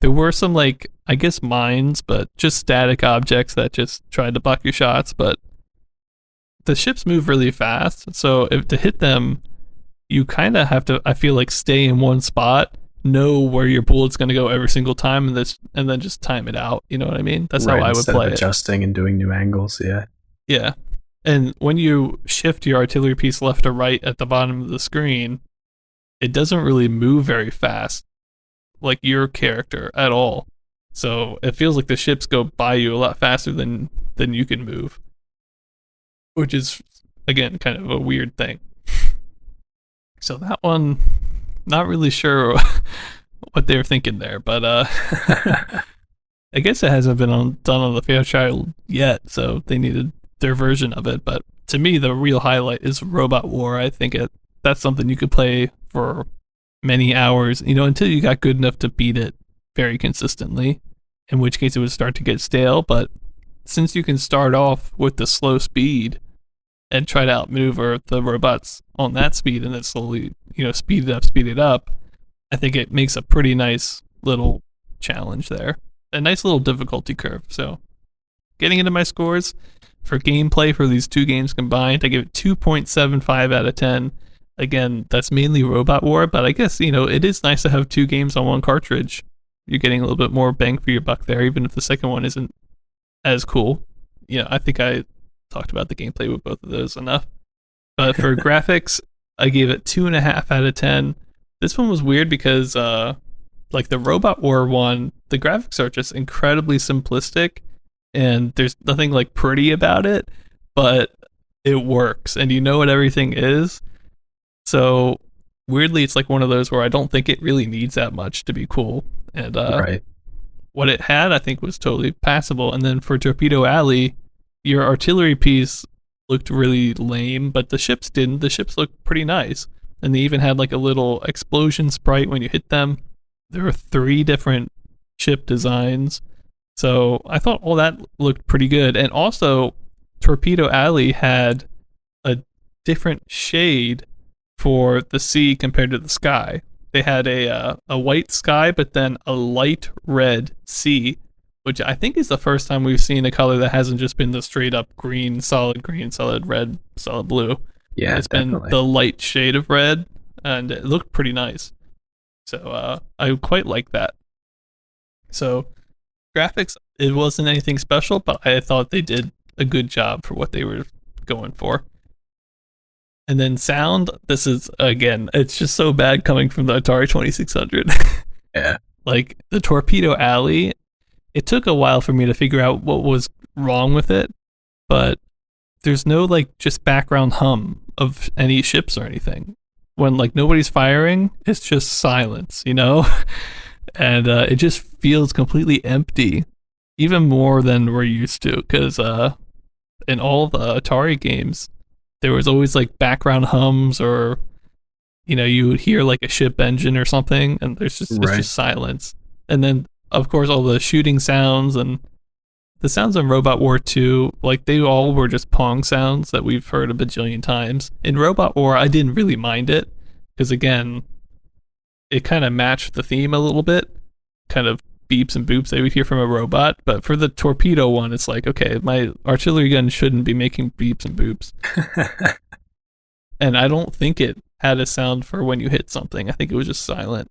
There were some like I guess mines, but just static objects that just tried to block your shots. But the ships move really fast, so if to hit them, you kind of have to. I feel like stay in one spot, know where your bullet's going to go every single time, and then just time it out. You know what I mean? That's Right, how I would instead play of it. adjusting and doing new angles. Yeah. Yeah, and when you shift your artillery piece left or right at the bottom of the screen, it doesn't really move very fast, like your character at all. So it feels like the ships go by you a lot faster than you can move, which is again kind of a weird thing. So that one, not really sure what they were thinking there, but I guess it hasn't been done on the Fairchild yet, so they needed their version of it. But to me, the real highlight is Robot War. I think that's something you could play for many hours, until you got good enough to beat it very consistently, in which case it would start to get stale. But since you can start off with the slow speed and try to outmaneuver the robots on that speed and then slowly, speed it up, I think it makes a pretty nice little challenge there. A nice little difficulty curve. So getting into my scores for gameplay for these two games combined, I give it 2.75 out of 10. Again, that's mainly Robot War, but I guess, it is nice to have two games on one cartridge. You're getting a little bit more bang for your buck there, even if the second one isn't as cool. I think I talked about the gameplay with both of those enough. But for graphics, I gave it 2.5 out of 10. This one was weird because, like the Robot War one, the graphics are just incredibly simplistic, and there's nothing like pretty about it, but it works, and you know what everything is. So weirdly, it's like one of those where I don't think it really needs that much to be cool. And Right. what it had, I think, was totally passable. And then for Torpedo Alley, your artillery piece looked really lame, but the ships didn't. The ships looked pretty nice. And they even had like a little explosion sprite when you hit them. There were 3 different ship designs. So I thought all that looked pretty good. And also, Torpedo Alley had a different shade for the sea compared to the sky. They had a white sky, but then a light red sea, which I think is the first time we've seen a color that hasn't just been the straight up green, solid red, solid blue. Yeah, It's definitely. been the light shade of red, and it looked pretty nice. So I quite like that. So graphics, it wasn't anything special, but I thought they did a good job for what they were going for. And then sound, this is, again, it's just so bad coming from the Atari 2600. Yeah. Like, the Torpedo Alley, it took a while for me to figure out what was wrong with it, but there's no, like, just background hum of any ships or anything. When, like, nobody's firing, it's just silence, And it just feels completely empty, even more than we're used to, because in all the Atari games, there was always like background hums, or you would hear like a ship engine or something, and it's just silence. And then of course all the shooting sounds and the sounds in Robot War 2, like they all were just Pong sounds that we've heard a bajillion times. In Robot War, I didn't really mind it because again, it kind of matched the theme a little bit, kind of beeps and boops they would hear from a robot. But for the Torpedo one, it's like, okay, my artillery gun shouldn't be making beeps and boops. And I don't think it had a sound for when you hit something. I think it was just silent.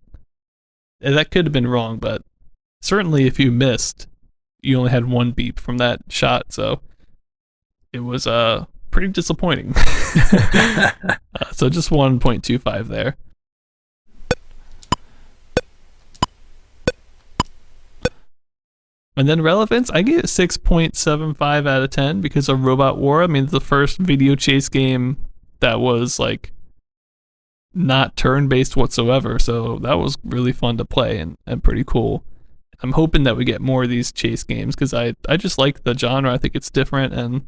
And that could have been wrong, but certainly if you missed, you only had one beep from that shot. So it was pretty disappointing. So just 1.25 there. And then relevance, I get 6.75 out of 10 because of Robot War. I mean, it's the first video chase game that was like not turn based whatsoever. So that was really fun to play and pretty cool. I'm hoping that we get more of these chase games because I just like the genre. I think it's different and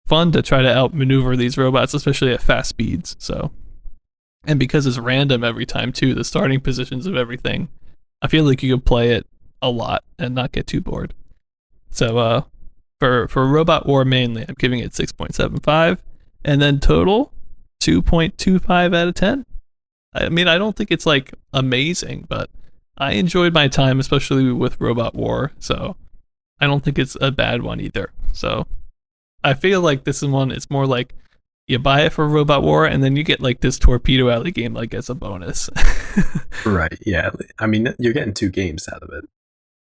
fun to try to outmaneuver these robots, especially at fast speeds. So, and because it's random every time too, the starting positions of everything, I feel like you can play it a lot and not get too bored. So, for Robot War mainly, I'm giving it 6.75, and then total 2.25 out of 10. I mean, I don't think it's like amazing, but I enjoyed my time, especially with Robot War. So I don't think it's a bad one either. So I feel like this is one. It's more like you buy it for Robot War, and then you get like this Torpedo Alley game like as a bonus. Right. Yeah. I mean, you're getting two games out of it.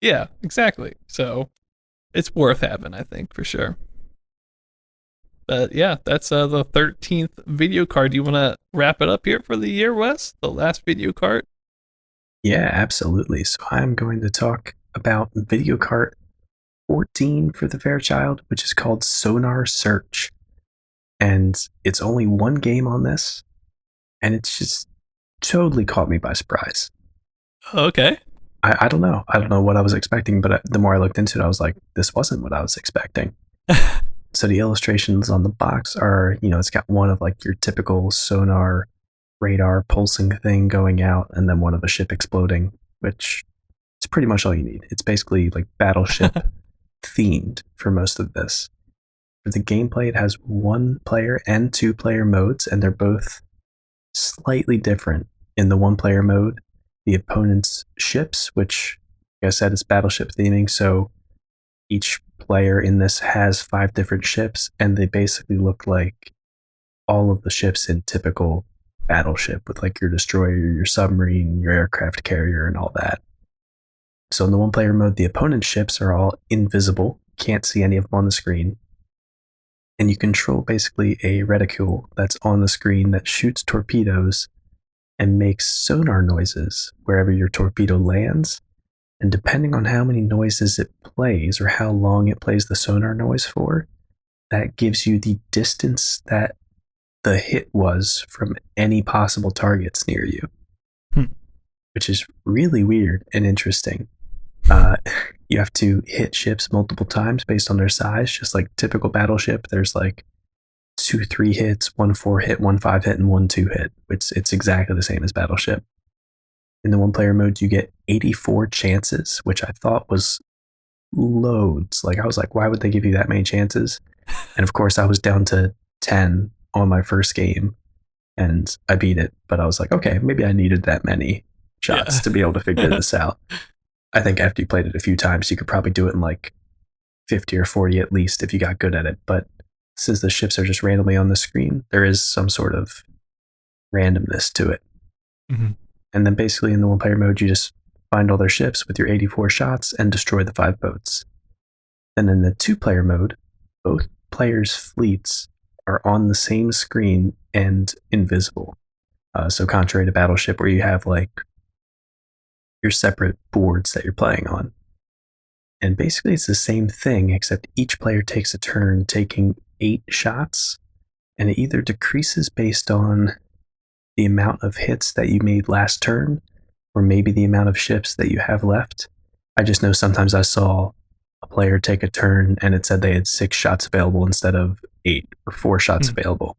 Yeah, exactly. So it's worth having, I think, for sure. But yeah, that's the 13th video card. Do you want to wrap it up here for the year, Wes? The last video card? Yeah, absolutely. So I'm going to talk about video cart 14 for the Fairchild, which is called Sonar Search. And it's only one game on this, and it's just totally caught me by surprise. Okay. I don't know. I don't know what I was expecting, but the more I looked into it, I was like, this wasn't what I was expecting. So the illustrations on the box are, it's got one of like your typical sonar radar pulsing thing going out, and then one of a ship exploding, which is pretty much all you need. It's basically like battleship themed for most of this. For the gameplay, it has 1-player and 2-player modes, and they're both slightly different. In the 1-player mode, the opponent's ships, which, like I said, is battleship theming, so each player in this has 5 different ships, and they basically look like all of the ships in typical battleship, with like your destroyer, your submarine, your aircraft carrier, and all that. So in the 1-player mode, the opponent's ships are all invisible, can't see any of them on the screen, and you control basically a reticule that's on the screen that shoots torpedoes and makes sonar noises wherever your torpedo lands. And depending on how many noises it plays or how long it plays the sonar noise for, that gives you the distance that the hit was from any possible targets near you, which is really weird and interesting. You have to hit ships multiple times based on their size, just like typical battleship. There's like 2 3 hits, 1 4 hit, 1 5 hit, and 1 2 hit. It's exactly the same as battleship. In the 1-player mode, you get 84 chances, which I thought was loads. Like I was like, why would they give you that many chances? And of course, I was down to 10 on my first game, and I beat it. But I was like, okay, maybe I needed that many shots to be able to figure this out. I think after you played it a few times, you could probably do it in like 50 or 40 at least if you got good at it. But since the ships are just randomly on the screen, there is some sort of randomness to it. Mm-hmm. And then basically in the 1-player mode, you just find all their ships with your 84 shots and destroy the 5 boats. Then in the 2-player mode, both players' fleets are on the same screen and invisible. So contrary to Battleship, where you have like your separate boards that you're playing on. And basically it's the same thing, except each player takes a turn taking 8 shots, and it either decreases based on the amount of hits that you made last turn, or maybe the amount of ships that you have left. I just know sometimes I saw a player take a turn and it said they had 6 shots available instead of 8 or 4 shots available.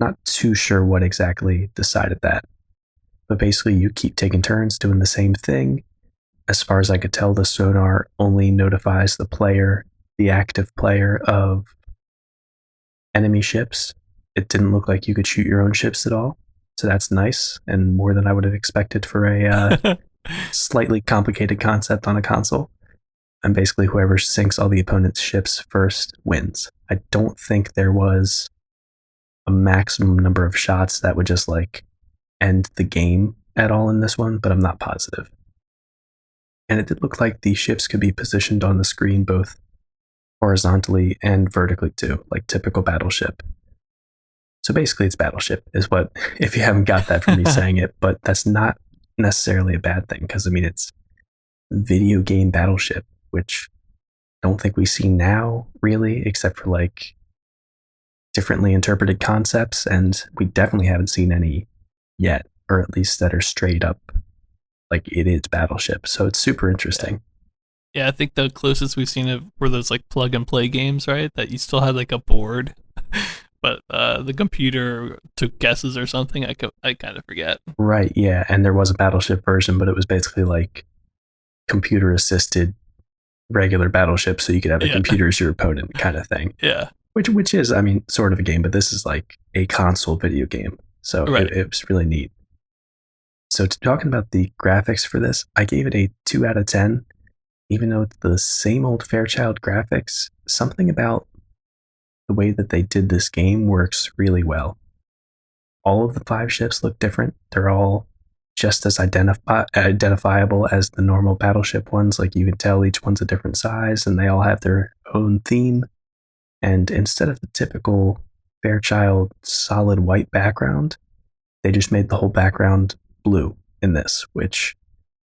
Not too sure what exactly decided that. But basically you keep taking turns doing the same thing. As far as I could tell, the sonar only notifies the player, the active player, of enemy ships. It didn't look like you could shoot your own ships at all. So that's nice, and more than I would have expected for a slightly complicated concept on a console. And basically whoever sinks all the opponent's ships first wins. I don't think there was a maximum number of shots that would just like end the game at all in this one, but I'm not positive. And it did look like the ships could be positioned on the screen both horizontally and vertically too, like typical Battleship. So basically it's Battleship is what, if you haven't got that from me saying it, but that's not necessarily a bad thing, because I mean it's video game Battleship. which I don't think we see now really, except for like differently interpreted concepts. And we definitely haven't seen any yet, or at least that are straight up like it is Battleship. So it's super Yeah. interesting. Yeah, I think the closest we've seen it were those like plug and play games, right? That you still had like a board, but the computer took guesses or something. I kind of forget. Right, yeah. And there was a Battleship version, but it was basically like computer assisted regular Battleship, so you could have a Yeah, computer as your opponent kind of thing. yeah, Which is, I mean, sort of a game, but this is like a console video game. So right. it was really neat. So talking about the graphics for this, I gave it a 2 out of 10. Even though it's the same old Fairchild graphics, something about the way that they did this game works really well. All of the 5 ships look different. They're all just as identifiable as the normal Battleship ones. Like you can tell each one's a different size and they all have their own theme. And instead of the typical Fairchild solid white background, they just made the whole background blue in this, which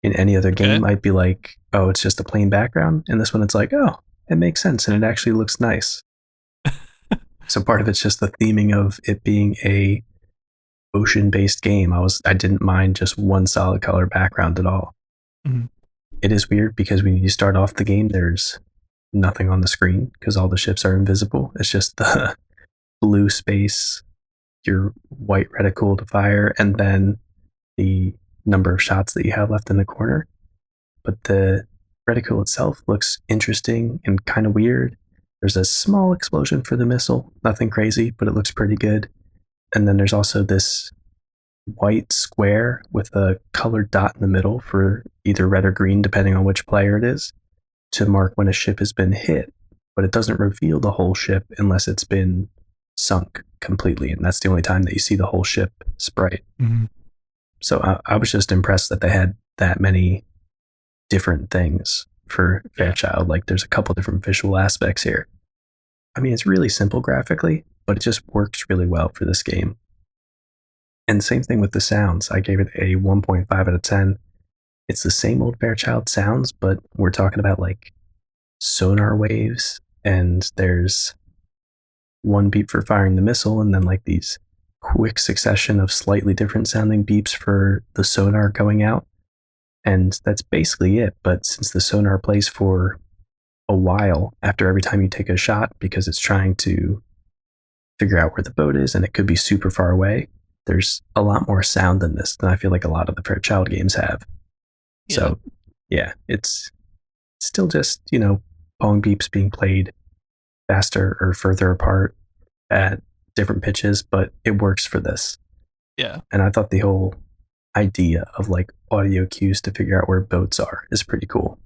in any other game Okay. might be like, oh, it's just a plain background. In this one, it's like, oh, it makes sense and it actually looks nice. So part of it's just the theming of it being a ocean based game. I didn't mind just one solid color background at all. Mhm. It is weird because when you start off the game, there's nothing on the screen because all the ships are invisible. It's just the blue space, your white reticle to fire, and then the number of shots that you have left in the corner. But the reticle itself looks interesting and kind of weird. There's a small explosion for the missile, nothing crazy, but it looks pretty good. And then there's also this white square with a colored dot in the middle for either red or green, depending on which player it is, to mark when a ship has been hit. But it doesn't reveal the whole ship unless it's been sunk completely. And that's the only time that you see the whole ship sprite. Mhm. So I was just impressed that they had that many different things for Yeah, Fairchild. Like there's a couple different visual aspects here. I mean, it's really simple graphically, but it just works really well for this game. And same thing with the sounds. I gave it a 1.5 out of 10. It's the same old Fairchild sounds, but we're talking about like sonar waves, and there's one beep for firing the missile, and then like these quick succession of slightly different sounding beeps for the sonar going out. And that's basically it. But since the sonar plays for a while after every time you take a shot, because it's trying to figure out where the boat is and it could be super far away, there's a lot more sound than this than I feel like a lot of the Fairchild games have. yeah, So, yeah, it's still just, pong beeps being played faster or further apart at different pitches, but it works for this. yeah, And I thought the whole idea of like audio cues to figure out where boats are is pretty cool.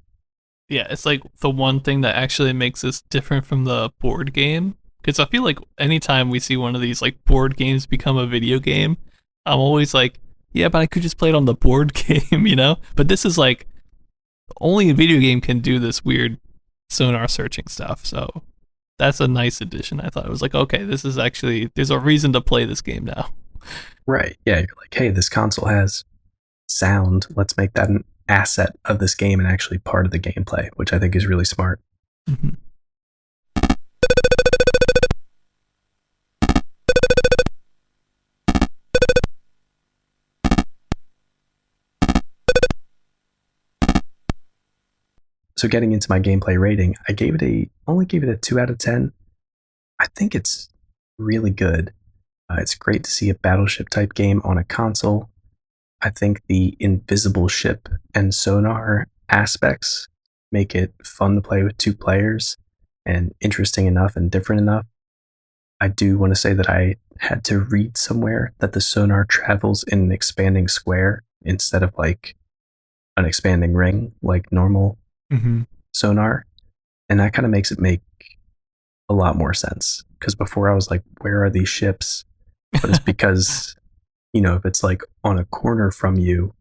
yeah. It's like the one thing that actually makes this different from the board game. Because I feel like anytime we see one of these like board games become a video game, I'm always like, yeah, but I could just play it on the board game, you know? But this is like only a video game can do this weird sonar searching stuff. So that's a nice addition. I thought it was like, okay, this is actually there's a reason to play this game now. Right. Yeah. You're like, hey, this console has sound. Let's make that an asset of this game and actually part of the gameplay, which I think is really smart. Mhm. So getting into my gameplay rating, only gave it a 2 out of 10. I think it's really good. It's great to see a battleship type game on a console. I think the invisible ship and sonar aspects make it fun to play with 2 players and interesting enough and different enough. I do want to say that I had to read somewhere that the sonar travels in an expanding square instead of like an expanding ring like normal Mhm. sonar. And that kind of makes it make a lot more sense. Because before I was like, where are these ships? But it's because, if it's like on a corner from you,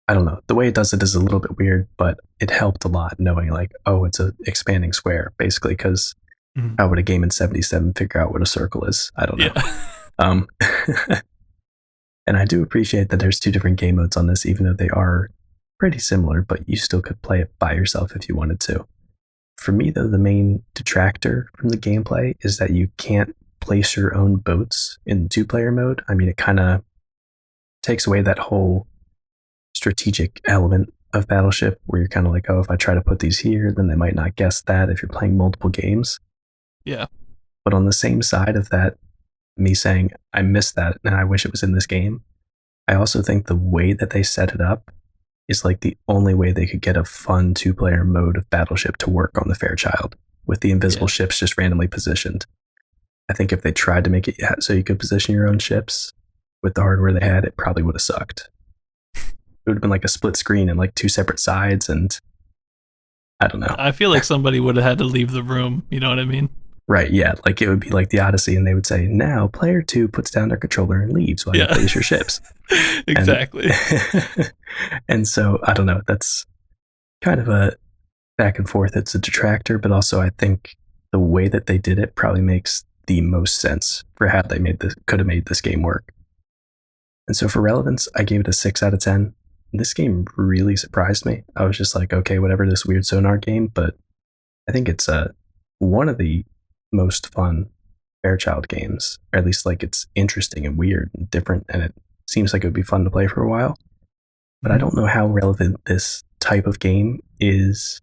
I don't know. The way it does it is a little bit weird, but it helped a lot knowing like, oh, it's a expanding square, basically, because Mhm. how would a game in 77 figure out what a circle is? I don't Yeah. know. Um, and I do appreciate that there's 2 different game modes on this, even though they are pretty similar, but you still could play it by yourself if you wanted to. For me, though, the main detractor from the gameplay is that you can't place your own boats in 2-player mode. I mean, it kind of takes away that whole strategic element of Battleship where you're kind of like, oh, if I try to put these here, then they might not guess that if you're playing multiple games. Yeah. But on the same side of that, me saying, I miss that and I wish it was in this game, I also think the way that they set it up is like the only way they could get a fun 2-player mode of Battleship to work on the Fairchild with the invisible ships just randomly positioned. I think if they tried to make it so you could position your own ships with the hardware they had, it probably would have sucked. It would have been like a split screen and like 2 separate sides, and I don't know. I feel like somebody would have had to leave the room. You know what I mean? Right, yeah. Like it would be like the Odyssey, and they would say, now player 2 puts down their controller and leaves while you place your ships. Exactly. And so, I don't know. That's kind of a back and forth. It's a detractor, but also I think the way that they did it probably makes the most sense for how they could have made this game work. And so for relevance, I gave it a 6 out of 10. This game really surprised me. I was just like, okay, whatever, this weird Sonar game, but I think it's one of the most fun Fairchild games, or at least like it's interesting and weird and different, and it seems like it would be fun to play for a while. But I don't know how relevant this type of game is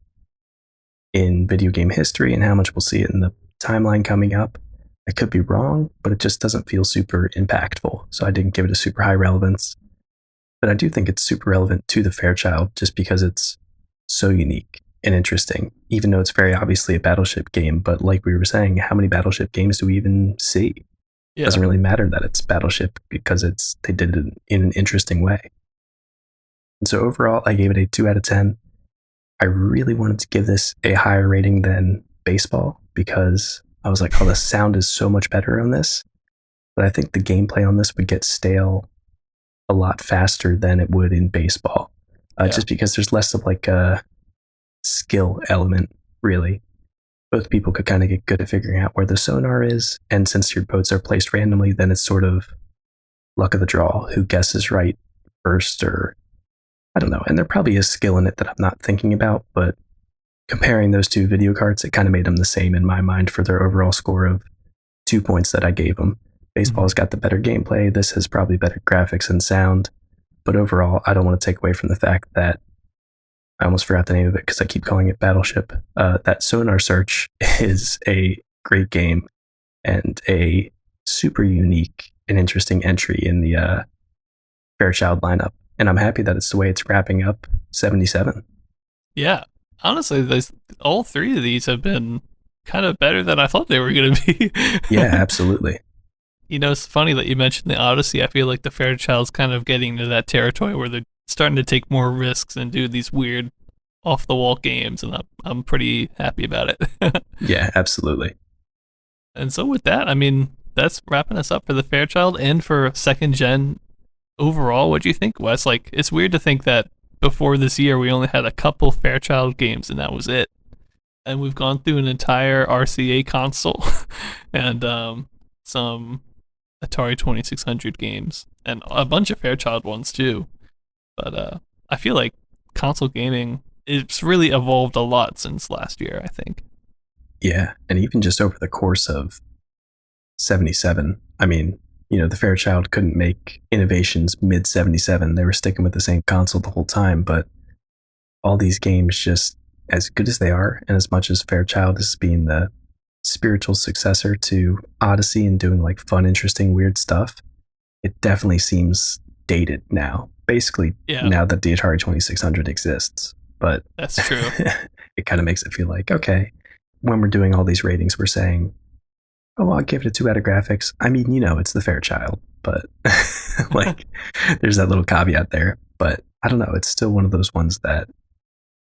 in video game history and how much we'll see it in the timeline coming up. I could be wrong, but it just doesn't feel super impactful. So I didn't give it a super high relevance. But I do think it's super relevant to the Fairchild just because it's so unique and interesting, even though it's very obviously a Battleship game. But like we were saying, how many Battleship games do we even see? It doesn't really matter that it's Battleship because they did it in an interesting way. And so overall, I gave it a 2 out of 10. I really wanted to give this a higher rating than Baseball because I was like, oh, the sound is so much better on this. But I think the gameplay on this would get stale a lot faster than it would in Baseball. Just because there's less of like a skill element, really. Both people could kind of get good at figuring out where the sonar is. And since your boats are placed randomly, then it's sort of luck of the draw, who guesses right first, or I don't know. And there probably is skill in it that I'm not thinking about, but comparing those 2 video cards, it kind of made them the same in my mind for their overall score of 2 points that I gave them. Baseball's got the better gameplay. This has probably better graphics and sound. But overall, I don't want to take away from the fact that I almost forgot the name of it because I keep calling it Battleship. That Sonar Search is a great game and a super unique and interesting entry in the Fairchild lineup. And I'm happy that it's the way it's wrapping up 77. Yeah. Honestly, all 3 of these have been kind of better than I thought they were going to be. Yeah, absolutely. You know, it's funny that you mentioned the Odyssey. I feel like the Fairchild's kind of getting to that territory where they're starting to take more risks and do these weird off-the-wall games, and I'm pretty happy about it. Yeah, absolutely. And so with that, I mean, that's wrapping us up for the Fairchild and for 2nd gen overall. What do you think, Wes? Like, it's weird to think that before this year we only had a couple Fairchild games and that was it. And we've gone through an entire RCA console and some Atari 2600 games and a bunch of Fairchild ones too. But I feel like console gaming, it's really evolved a lot since last year, I think. Yeah, and even just over the course of 77, I mean, you know, the Fairchild couldn't make innovations mid 77. They were sticking with the same console the whole time, but all these games, just as good as they are, and as much as Fairchild is being the spiritual successor to Odyssey and doing like fun, interesting, weird stuff, it definitely seems dated now. Basically, now that the Atari 2600 exists. But that's true. It kind of makes it feel like, okay, when we're doing all these ratings, we're saying, oh, I'll give it a 2 out of graphics. I mean, you know, it's the Fairchild, but like, there's that little caveat there. But I don't know. It's still one of those ones that,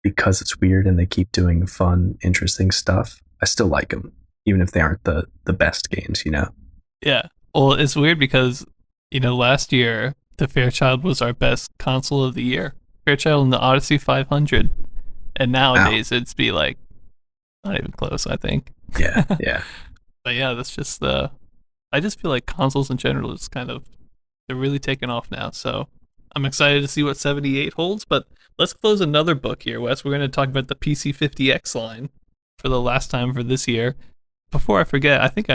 because it's weird and they keep doing fun, interesting stuff, I still like them, even if they aren't the best games, you know? Yeah. Well, it's weird because, you know, last year, the Fairchild was our best console of the year. Fairchild and the Odyssey 500. And nowadays, it'd be like, not even close, I think. Yeah, yeah. But yeah, that's just I just feel like consoles in general is kind of, they're really taking off now. So I'm excited to see what 78 holds. But let's close another book here, Wes. We're going to talk about the PC50X line for the last time for this year. Before I forget, I think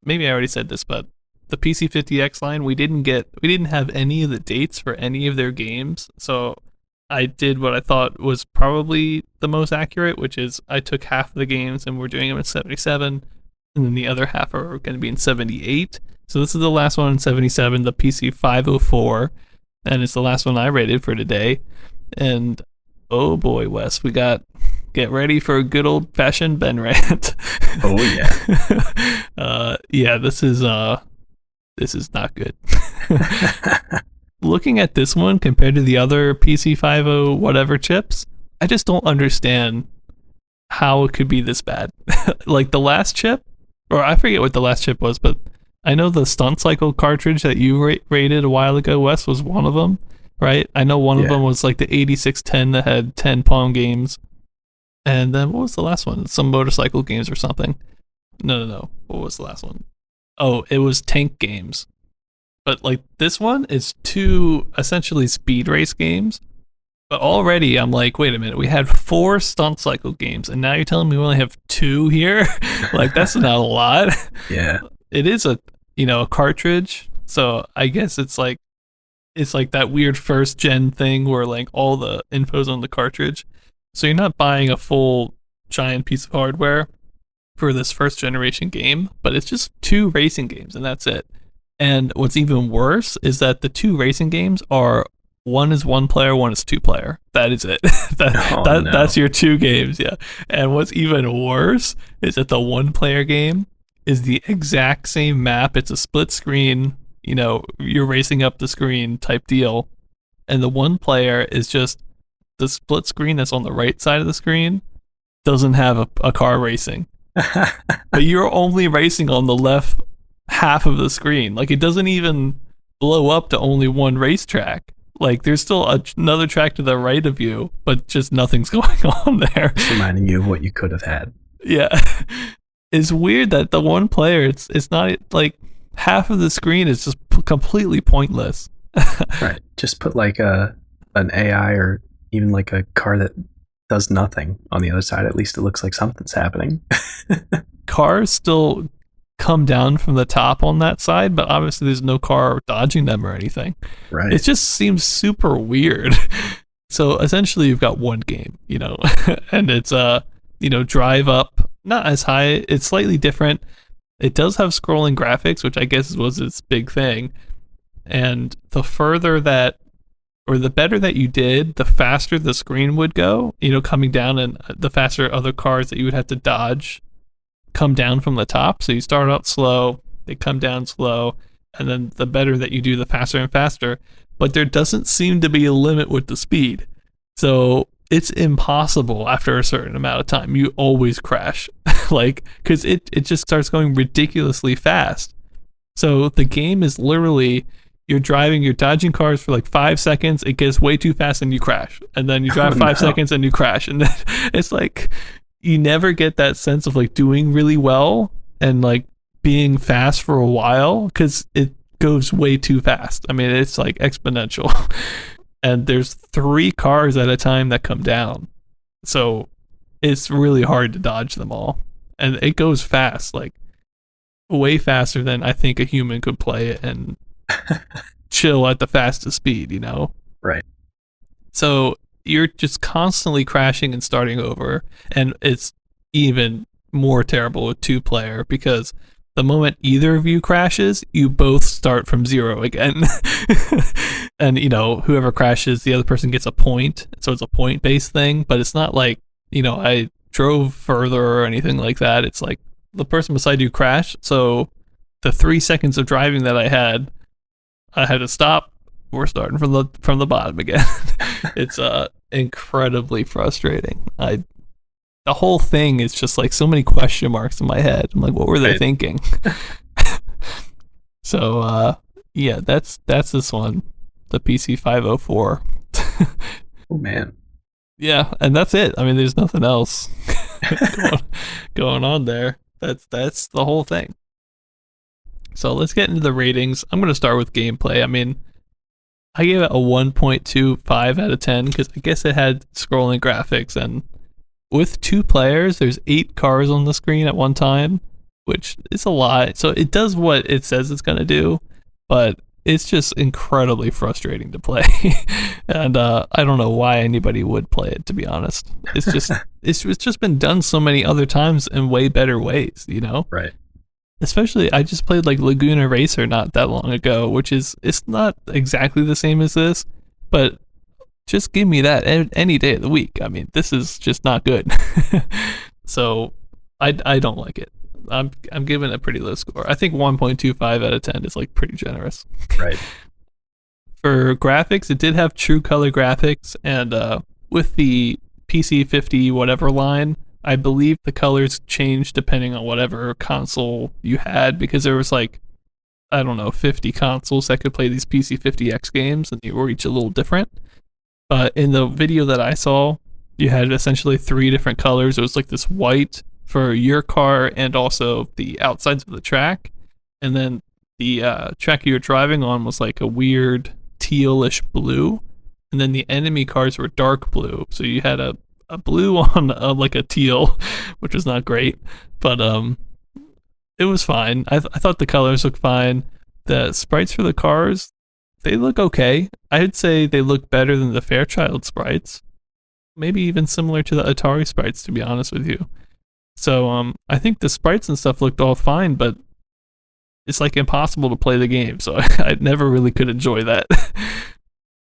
maybe I already said this, but the PC50X line, we didn't have any of the dates for any of their games. So I did what I thought was probably the most accurate, which is I took half of the games and we're doing them in 77, and then the other half are going to be in 78. So this is the last one in 77, the PC504, and it's the last one I rated for today. And oh boy, Wes, get ready for a good old fashioned Ben rant. Oh yeah. Yeah, this is not good. Looking at this one compared to the other PC50 whatever chips, I just don't understand how it could be this bad. Like the last chip, or I forget what the last chip was, but I know the stunt cycle cartridge that you rated a while ago, Wes, was one of them, right? I know one of them was like the 8610 that had 10 Pong games. And then what was the last one? Some motorcycle games or something. No. What was the last one? Oh, it was tank games. But like this one is 2 essentially speed race games. But already I'm like, wait a minute, we had 4 stunt cycle games, and now you're telling me we only have 2 here? Like that's not a lot. Yeah. It is a cartridge, so I guess it's like that weird first gen thing where like all the info's on the cartridge. So you're not buying a full giant piece of hardware for this first generation game, but it's just 2 racing games and that's it. And what's even worse is that the 2 racing games are, one is 1 player, one is 2 player. That is it. That's your 2 games, yeah. And what's even worse is that the 1 player game is the exact same map. It's a split screen, you're racing up the screen type deal. And the 1 player is just the split screen that's on the right side of the screen doesn't have a car racing. But you're only racing on the left half of the screen. Like it doesn't even blow up to only 1 racetrack. Like there's still another track to the right of you, but just nothing's going on there. Just reminding you of what you could have had. Yeah. It's weird that the 1 player, it's not like half of the screen is just completely pointless. Right. Just put like an AI or even like a car that does nothing on the other side. At least it looks like something's happening. Cars still come down from the top on that side, but obviously there's no car dodging them or anything. Right. It just seems super weird. So essentially you've got 1 game, and it's drive up, not as high, it's slightly different. It does have scrolling graphics, which I guess was its big thing. And the further that, or the better that you did, the faster the screen would go, coming down, and the faster other cars that you would have to dodge come down from the top. So you start out slow, they come down slow, and then the better that you do, the faster and faster. But there doesn't seem to be a limit with the speed. So it's impossible after a certain amount of time. You always crash, because it just starts going ridiculously fast. So the game is literally, you're dodging cars for like 5 seconds, it gets way too fast and you crash. And then you drive 5 seconds and you crash. And then it's like, you never get that sense of like doing really well and like being fast for a while, because it goes way too fast. I mean, it's like exponential. And there's 3 cars at a time that come down. So it's really hard to dodge them all. And it goes fast, like way faster than I think a human could play it and chill at the fastest speed, Right. So you're just constantly crashing and starting over. And it's even more terrible with 2 player, because the moment either of you crashes, you both start from 0 again. And, whoever crashes, the other person gets a point. So it's a point-based thing, but it's not like, I drove further or anything like that. It's like the person beside you crashed. So the 3 seconds of driving that I had to stop. We're starting from the bottom again. It's incredibly frustrating. The whole thing is just like so many question marks in my head. I'm like, what were they thinking? So yeah, that's this one, the PC504. Oh man. Yeah, and that's it. I mean, there's nothing else going on there. That's the whole thing. So let's get into the ratings. I'm going to start with gameplay. I mean, I gave it a 1.25 out of 10 because I guess it had scrolling graphics, and with two players, there's 8 cars on the screen at one time, which is a lot. So it does what it says it's going to do, but it's just incredibly frustrating to play. And I don't know why anybody would play it, to be honest. It's just been done so many other times in way better ways, you know? Right. Especially, I just played like Laguna Racer not that long ago, which is, it's not exactly the same as this, but just give me that any day of the week. I mean, this is just not good. So I don't like it. I'm giving it a pretty low score. I think 1.25 out of 10 is like pretty generous. Right. For graphics, it did have true color graphics, and with the PC 50 whatever line, I believe the colors changed depending on whatever console you had, because there was like, I don't know, 50 consoles that could play these PC 50X games, and they were each a little different. But in the video that I saw, you had essentially 3 different colors. It was like this white for your car and also the outsides of the track. And then the track you were driving on was like a weird tealish blue. And then the enemy cars were dark blue. So you had a blue on like a teal, which was not great. But it was fine. I thought the colors looked fine. The sprites for the cars, they look okay. I'd say they look better than the Fairchild sprites. Maybe even similar to the Atari sprites, to be honest with you. So I think the sprites and stuff looked all fine, but it's like impossible to play the game. So I never really could enjoy that.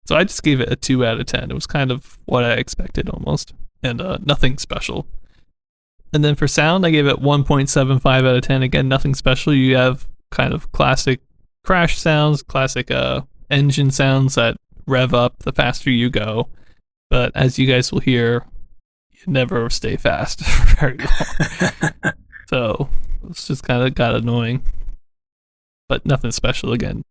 So I just gave it a 2 out of 10. It was kind of what I expected almost, and nothing special. And then for sound, I gave it 1.75 out of 10. Again, nothing special. You have kind of classic crash sounds, classic engine sounds that rev up the faster you go. But as you guys will hear, you never stay fast for very long. So it's just kind of got annoying. But nothing special again.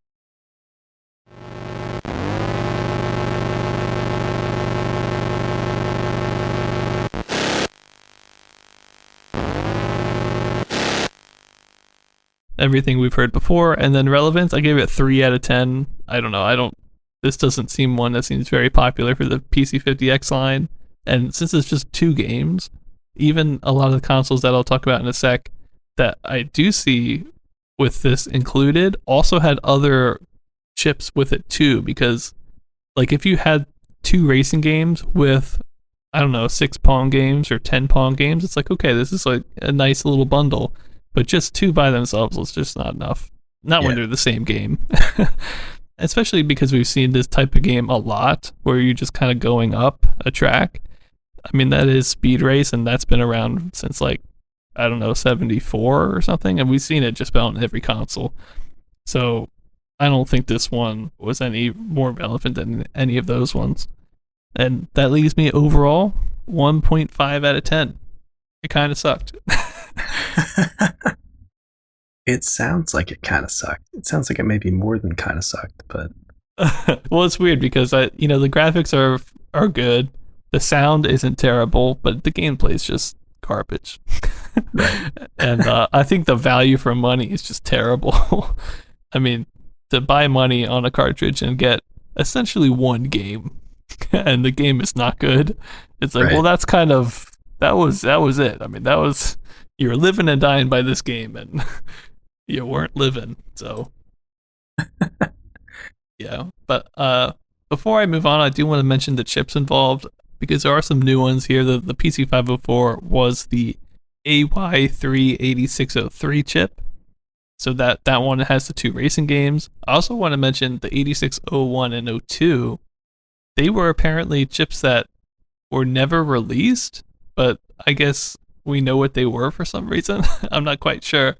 Everything we've heard before. And then relevance, I gave it 3 out of 10. I don't know. This doesn't seem one that seems very popular for the PC50X line. And since it's just 2 games, even a lot of the consoles that I'll talk about in a sec that I do see with this included also had other chips with it too, because like if you had 2 racing games with, I don't know, 6 Pong games or 10 Pong games, it's like, okay, this is like a nice little bundle. But just 2 by themselves is just not enough. Not when they're the same game. Especially because we've seen this type of game a lot, where you're just kind of going up a track. I mean, that is Speed Race, and that's been around since like, I don't know, 74 or something. And we've seen it just about on every console. So I don't think this one was any more relevant than any of those ones. And that leaves me overall 1.5 out of 10. It kind of sucked. It sounds like it kind of sucked. It sounds like it maybe more than kind of sucked, but well, it's weird because the graphics are good, the sound isn't terrible, but the gameplay is just garbage. Right. And I think the value for money is just terrible. I mean, to buy money on a cartridge and get essentially one game, and the game is not good. It's like, well, that's kind of that was it. I mean, you were living and dying by this game, and you weren't living. So, yeah. But before I move on, I do want to mention the chips involved, because there are some new ones here. The PC504 was the AY38603 chip. So that one has the 2 racing games. I also want to mention the 8601 and 02. They were apparently chips that were never released, but I guess we know what they were for some reason. I'm not quite sure.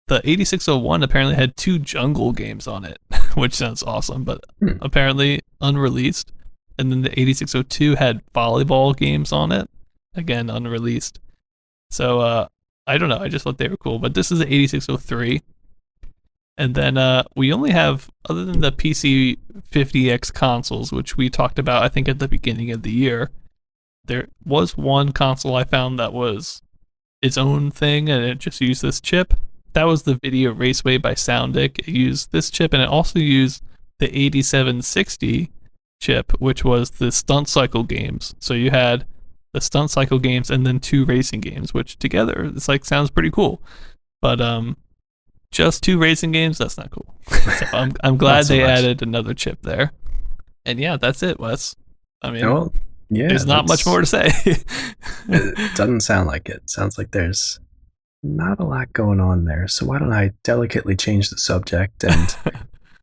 The 8601 apparently had 2 jungle games on it, which sounds awesome, but apparently unreleased. And then the 8602 had volleyball games on it, again unreleased. So I don't know, I just thought they were cool. But this is the 8603. And then we only have, other than the PC 50X consoles, which we talked about, I think, at the beginning of the year, there was one console I found that was its own thing, and it just used this chip. That was the Video Raceway by Soundic. It used this chip, and it also used the 8760 chip, which was the stunt cycle games. So you had the stunt cycle games and then 2 racing games, which together it's like sounds pretty cool. But just 2 racing games, that's not cool. So I'm glad they added another chip there. And yeah, that's it, Wes. I mean, well, yeah, there's not much more to say. It doesn't sound like it. Sounds like there's not a lot going on there. So why don't I delicately change the subject and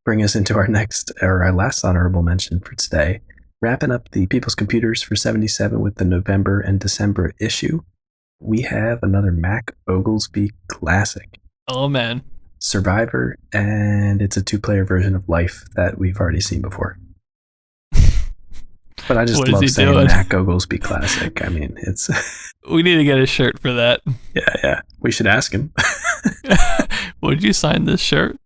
bring us into our last honorable mention for today, wrapping up the People's Computers for 77 with the November and December issue. We have another Mac Oglesby classic. Oh man, Survivor, and it's a 2-player version of Life that we've already seen before. But I just love saying doing? Mac Oglesby classic. I mean, it's we need to get a shirt for that. Yeah. We should ask him. Would you sign this shirt?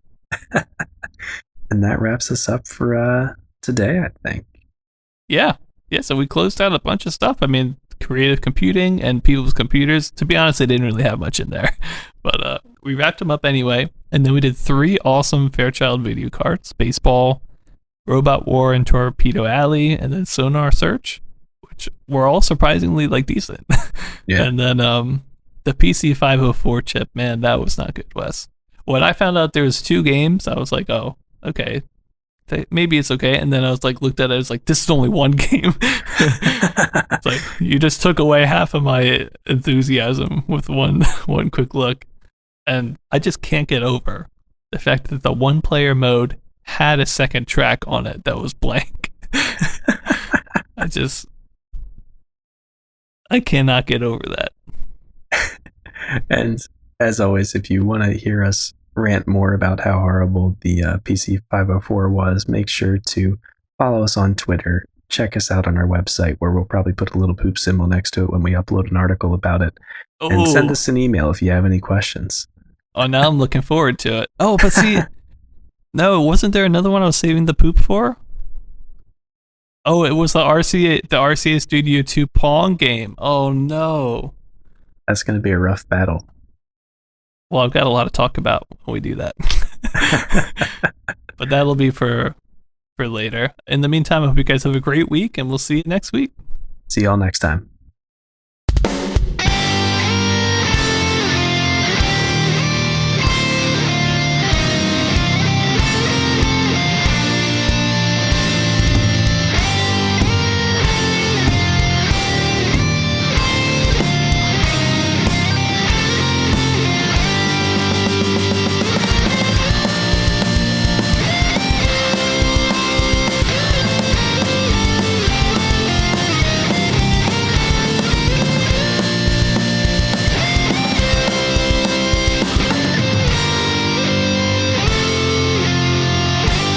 And that wraps us up for today, I think. Yeah. So we closed out a bunch of stuff. I mean, creative computing and People's Computers. To be honest, they didn't really have much in there, but we wrapped them up anyway. And then we did 3 awesome Fairchild video cards: Baseball, Robot War, and Torpedo Alley, and then Sonar Search, which were all surprisingly like decent. Yeah. And then the PC 504 chip, man, that was not good, Wes. When I found out there was 2 games, I was like, oh, okay, maybe it's okay. And then I was like, looked at it, I was like, this is only 1 game. It's like you just took away half of my enthusiasm with one quick look, and I just can't get over the fact that the 1-player mode had a second track on it that was blank. I cannot get over that. And as always, if you want to hear us rant more about how horrible the PC 504 was, make sure to follow us on Twitter. Check us out on our website, where we'll probably put a little poop symbol next to it when we upload an article about it. Ooh. And send us an email if you have any questions. Oh, now I'm looking forward to it. Oh, but see, no, wasn't there another one I was saving the poop for? Oh, it was the RCA Studio 2 Pong game. Oh no. That's going to be a rough battle. Well, I've got a lot to talk about when we do that. But that'll be for later. In the meantime, I hope you guys have a great week, and we'll see you next week. See y'all next time.